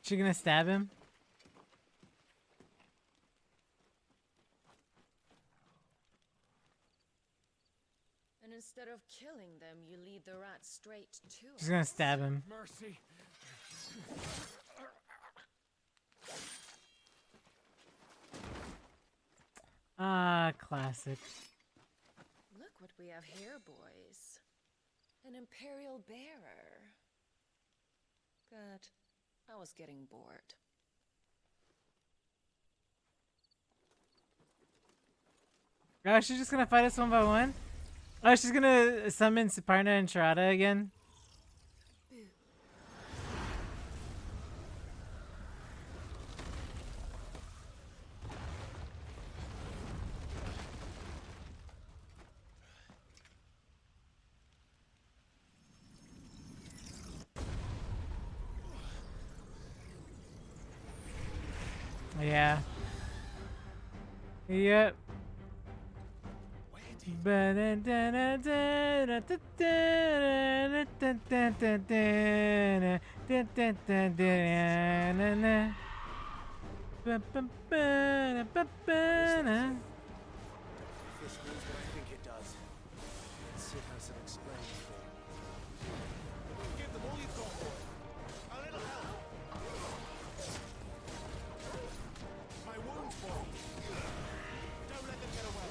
She gonna stab him? And instead of killing them, you lead the rats straight to She's gonna stab him. Mercy! Ah, classic. Look what we have here, boys. An imperial bearer. But I was getting bored. Oh, she's just gonna fight us one by one? Oh, she's gonna summon Siparna and Sharada again? Yeah. Yep. This means what I think it does. Sid has some explaining for. Give them all you've got, boy. A little help. My wounds, boy. Don't let them get away.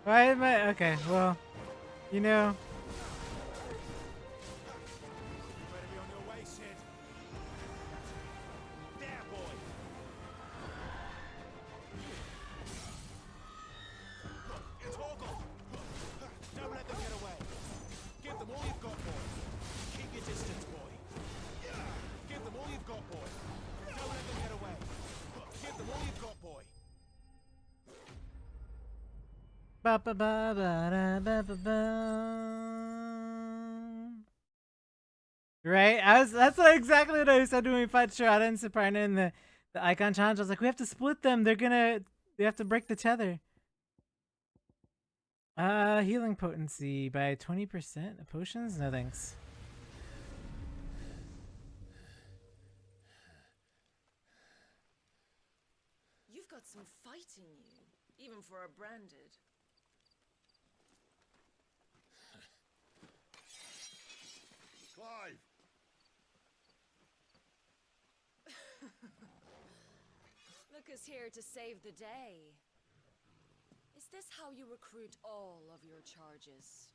Why am I? Okay, well, you know. Better be on your way, Sid. There, boy. Torgal. Don't let them get away. Give them all you've got, boy. Keep your distance, boy. Give them all you've got, boy. Don't let them get away. Give them all you've got, boy. Ba ba ba ba da, ba ba ba. Right? That's exactly what I said when we fought Shirada and Soprano in the icon challenge. I was like, we have to split them. They have to break the tether. Healing potency by 20%. Potions? No thanks. You've got some fight in you, even for a branded. Clive! Look who's here to save the day. Is this how you recruit all of your charges?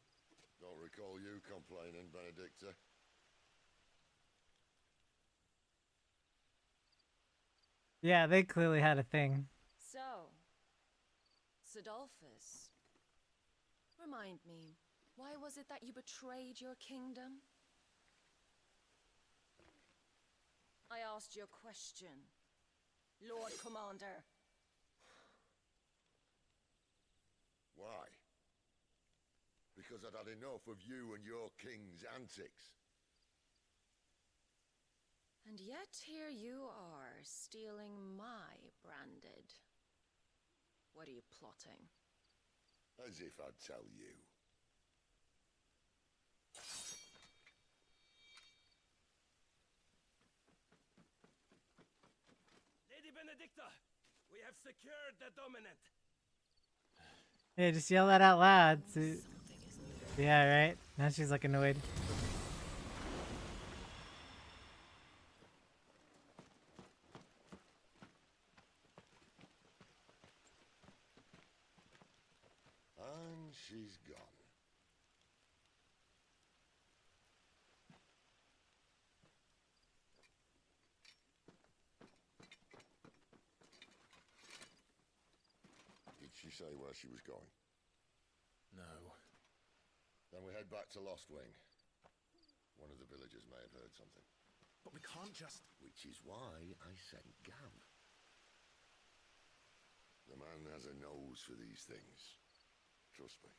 Don't recall you complaining, Benedicta. Yeah, they clearly had a thing. So, Sidolphus, remind me, why was it that you betrayed your kingdom? I asked you a question, Lord Commander. Why? Because I'd had enough of you and your king's antics. And yet here you are, stealing my branded. What are you plotting? As if I'd tell you. Lady Benedicta, we have secured the dominant. Yeah, just yell that out loud. Yeah, right? Now she's like annoyed. And she's gone. Did she say where she was going? No. Then we head back to Lost Wing. One of the villagers may have heard something. But we can't just... Which is why I sent Gam. The man has a nose for these things. Trust me.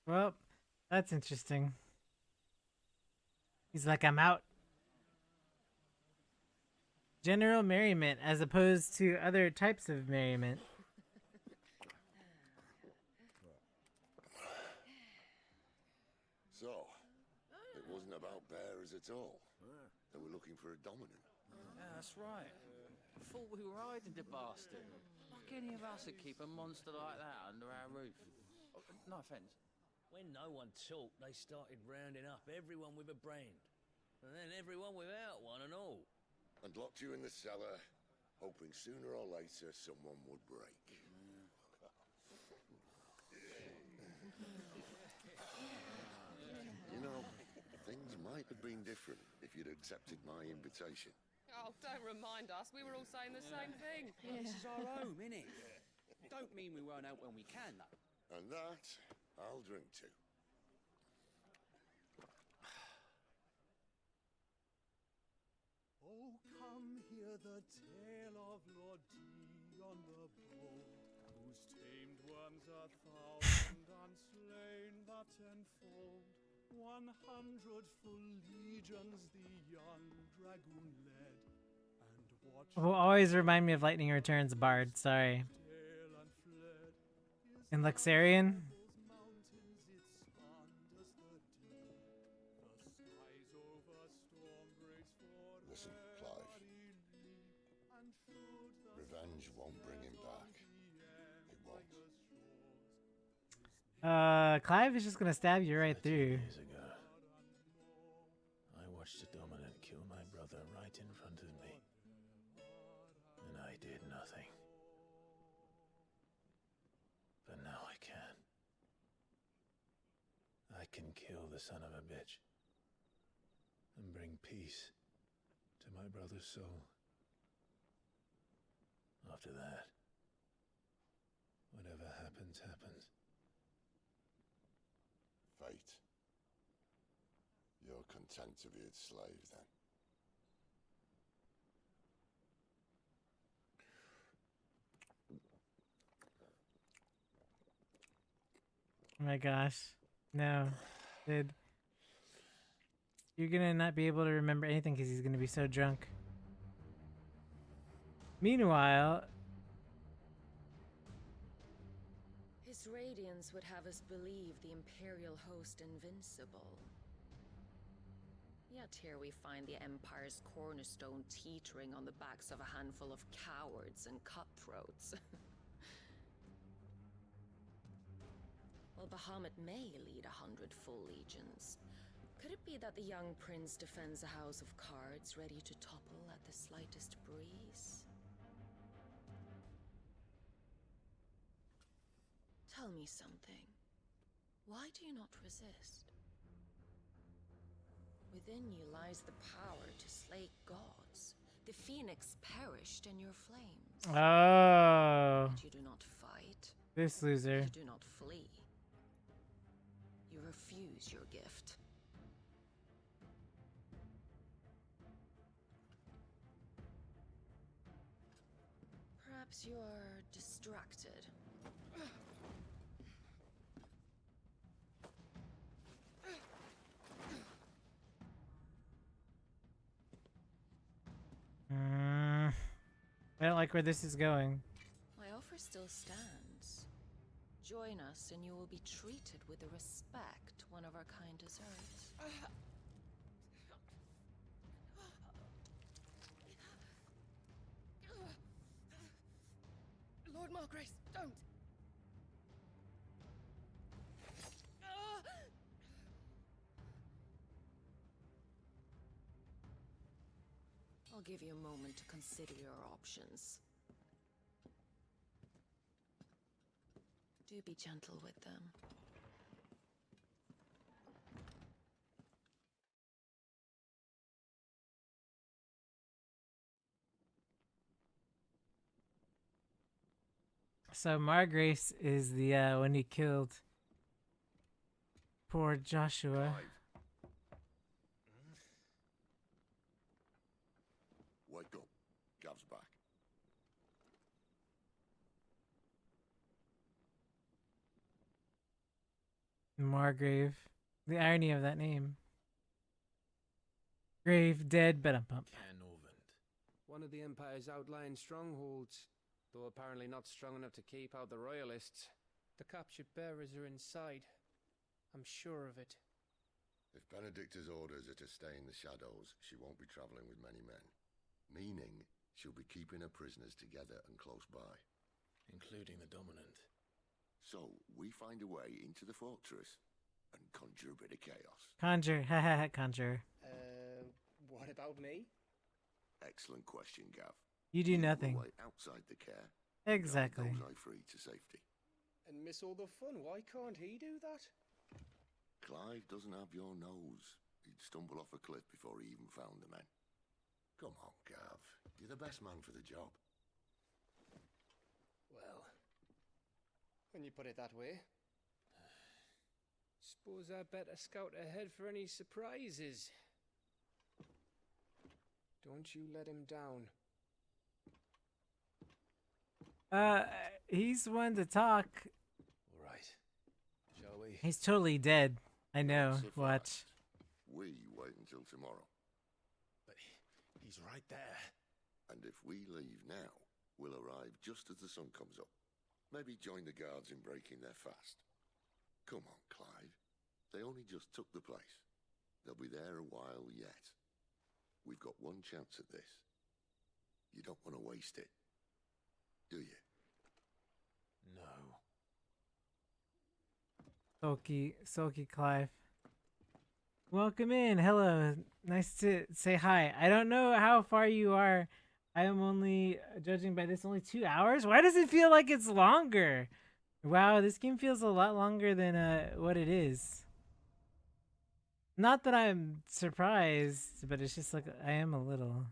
Well, that's interesting. He's like, I'm out. General merriment as opposed to other types of merriment. So, it wasn't about bears at all. They were looking for a dominant. Yeah, that's right. Thought we were hiding the bastard. Like any of us would keep a monster like that under our roof. No offence. When no one talked, they started rounding up everyone with a brand. And then everyone without one and all. And locked you in the cellar, hoping sooner or later someone would break. You know, things might have been different if you'd accepted my invitation. Oh, don't remind us. We were all saying the same thing. This is our home, innit? Don't mean we won't out when we can, though. And that, I'll drink to. Oh, come hear the tale of Lord Dion the Bold, whose tamed worms 1,000 and slain the tenfold. 100 full legions the young dragoon led, and watched Will always remind me of Lightning Returns Bard, sorry. In Luxarian? Listen, Clive. Revenge won't bring him back. It won't. Clive is just gonna stab you right through. Years ago, I watched a dominant kill my nothing. But now I can. I can kill the son of a bitch and bring peace to my brother's soul. After that, whatever happens, happens. Fate. You're content to be its slave, then? Oh my gosh. No. Dude. You're gonna not be able to remember anything because he's gonna be so drunk. Meanwhile... His radiance would have us believe the Imperial host invincible. Yet here we find the Empire's cornerstone teetering on the backs of a handful of cowards and cutthroats. Well, Bahamut may lead 100 full legions. Could it be that the young prince defends a house of cards ready to topple at the slightest breeze? Tell me something. Why do you not resist? Within you lies the power to slay gods. The phoenix perished in your flames. Oh. But you do not fight. This loser. You do not flee. You refuse your gift. Perhaps you're distracted. I don't like where this is going. My offer still stands. Join us and you will be treated with the respect one of our kind deserves. Lord Margrace, don't! I'll give you a moment to consider your options. Do be gentle with them. So Margrace is the one who killed poor Joshua. Wake up. Gav's back. Margrave. The irony of that name. Grave, dead, but One of the Empire's outlying strongholds, though apparently not strong enough to keep out the royalists. The captured bearers are inside. I'm sure of it. If Benedicta's orders are to stay in the shadows, she won't be traveling with many men. Meaning, she'll be keeping her prisoners together and close by. Including the dominant. So, we find a way into the fortress and conjure a bit of chaos. Conjure, haha, conjure. What about me? Excellent question, Gav. You do nothing. Wait outside the care. Exactly. Guide those I free to safety. And miss all the fun. Why can't he do that? Clive doesn't have your nose. He'd stumble off a cliff before he even found the men. Come on, Gav. You're the best man for the job. Well, when you put it that way. Suppose I better scout ahead for any surprises. Don't you let him down. He's one to talk. All right. Shall we? He's totally dead. I know. So Watch. We wait until tomorrow. But he's right there. And if we leave now, we'll arrive just as the sun comes up. Maybe join the guards in breaking their fast. Come on, Clive. They only just took the place. They'll be there a while yet. We've got one chance at this. You don't want to waste it, do you? No. Sulky Clive. Welcome in. Hello. Nice to say hi. I don't know how far you are I am only judging by this only 2 hours. Why does it feel like it's longer? Wow, this game feels a lot longer than what it is. Not that I'm surprised, but it's just like I am a little.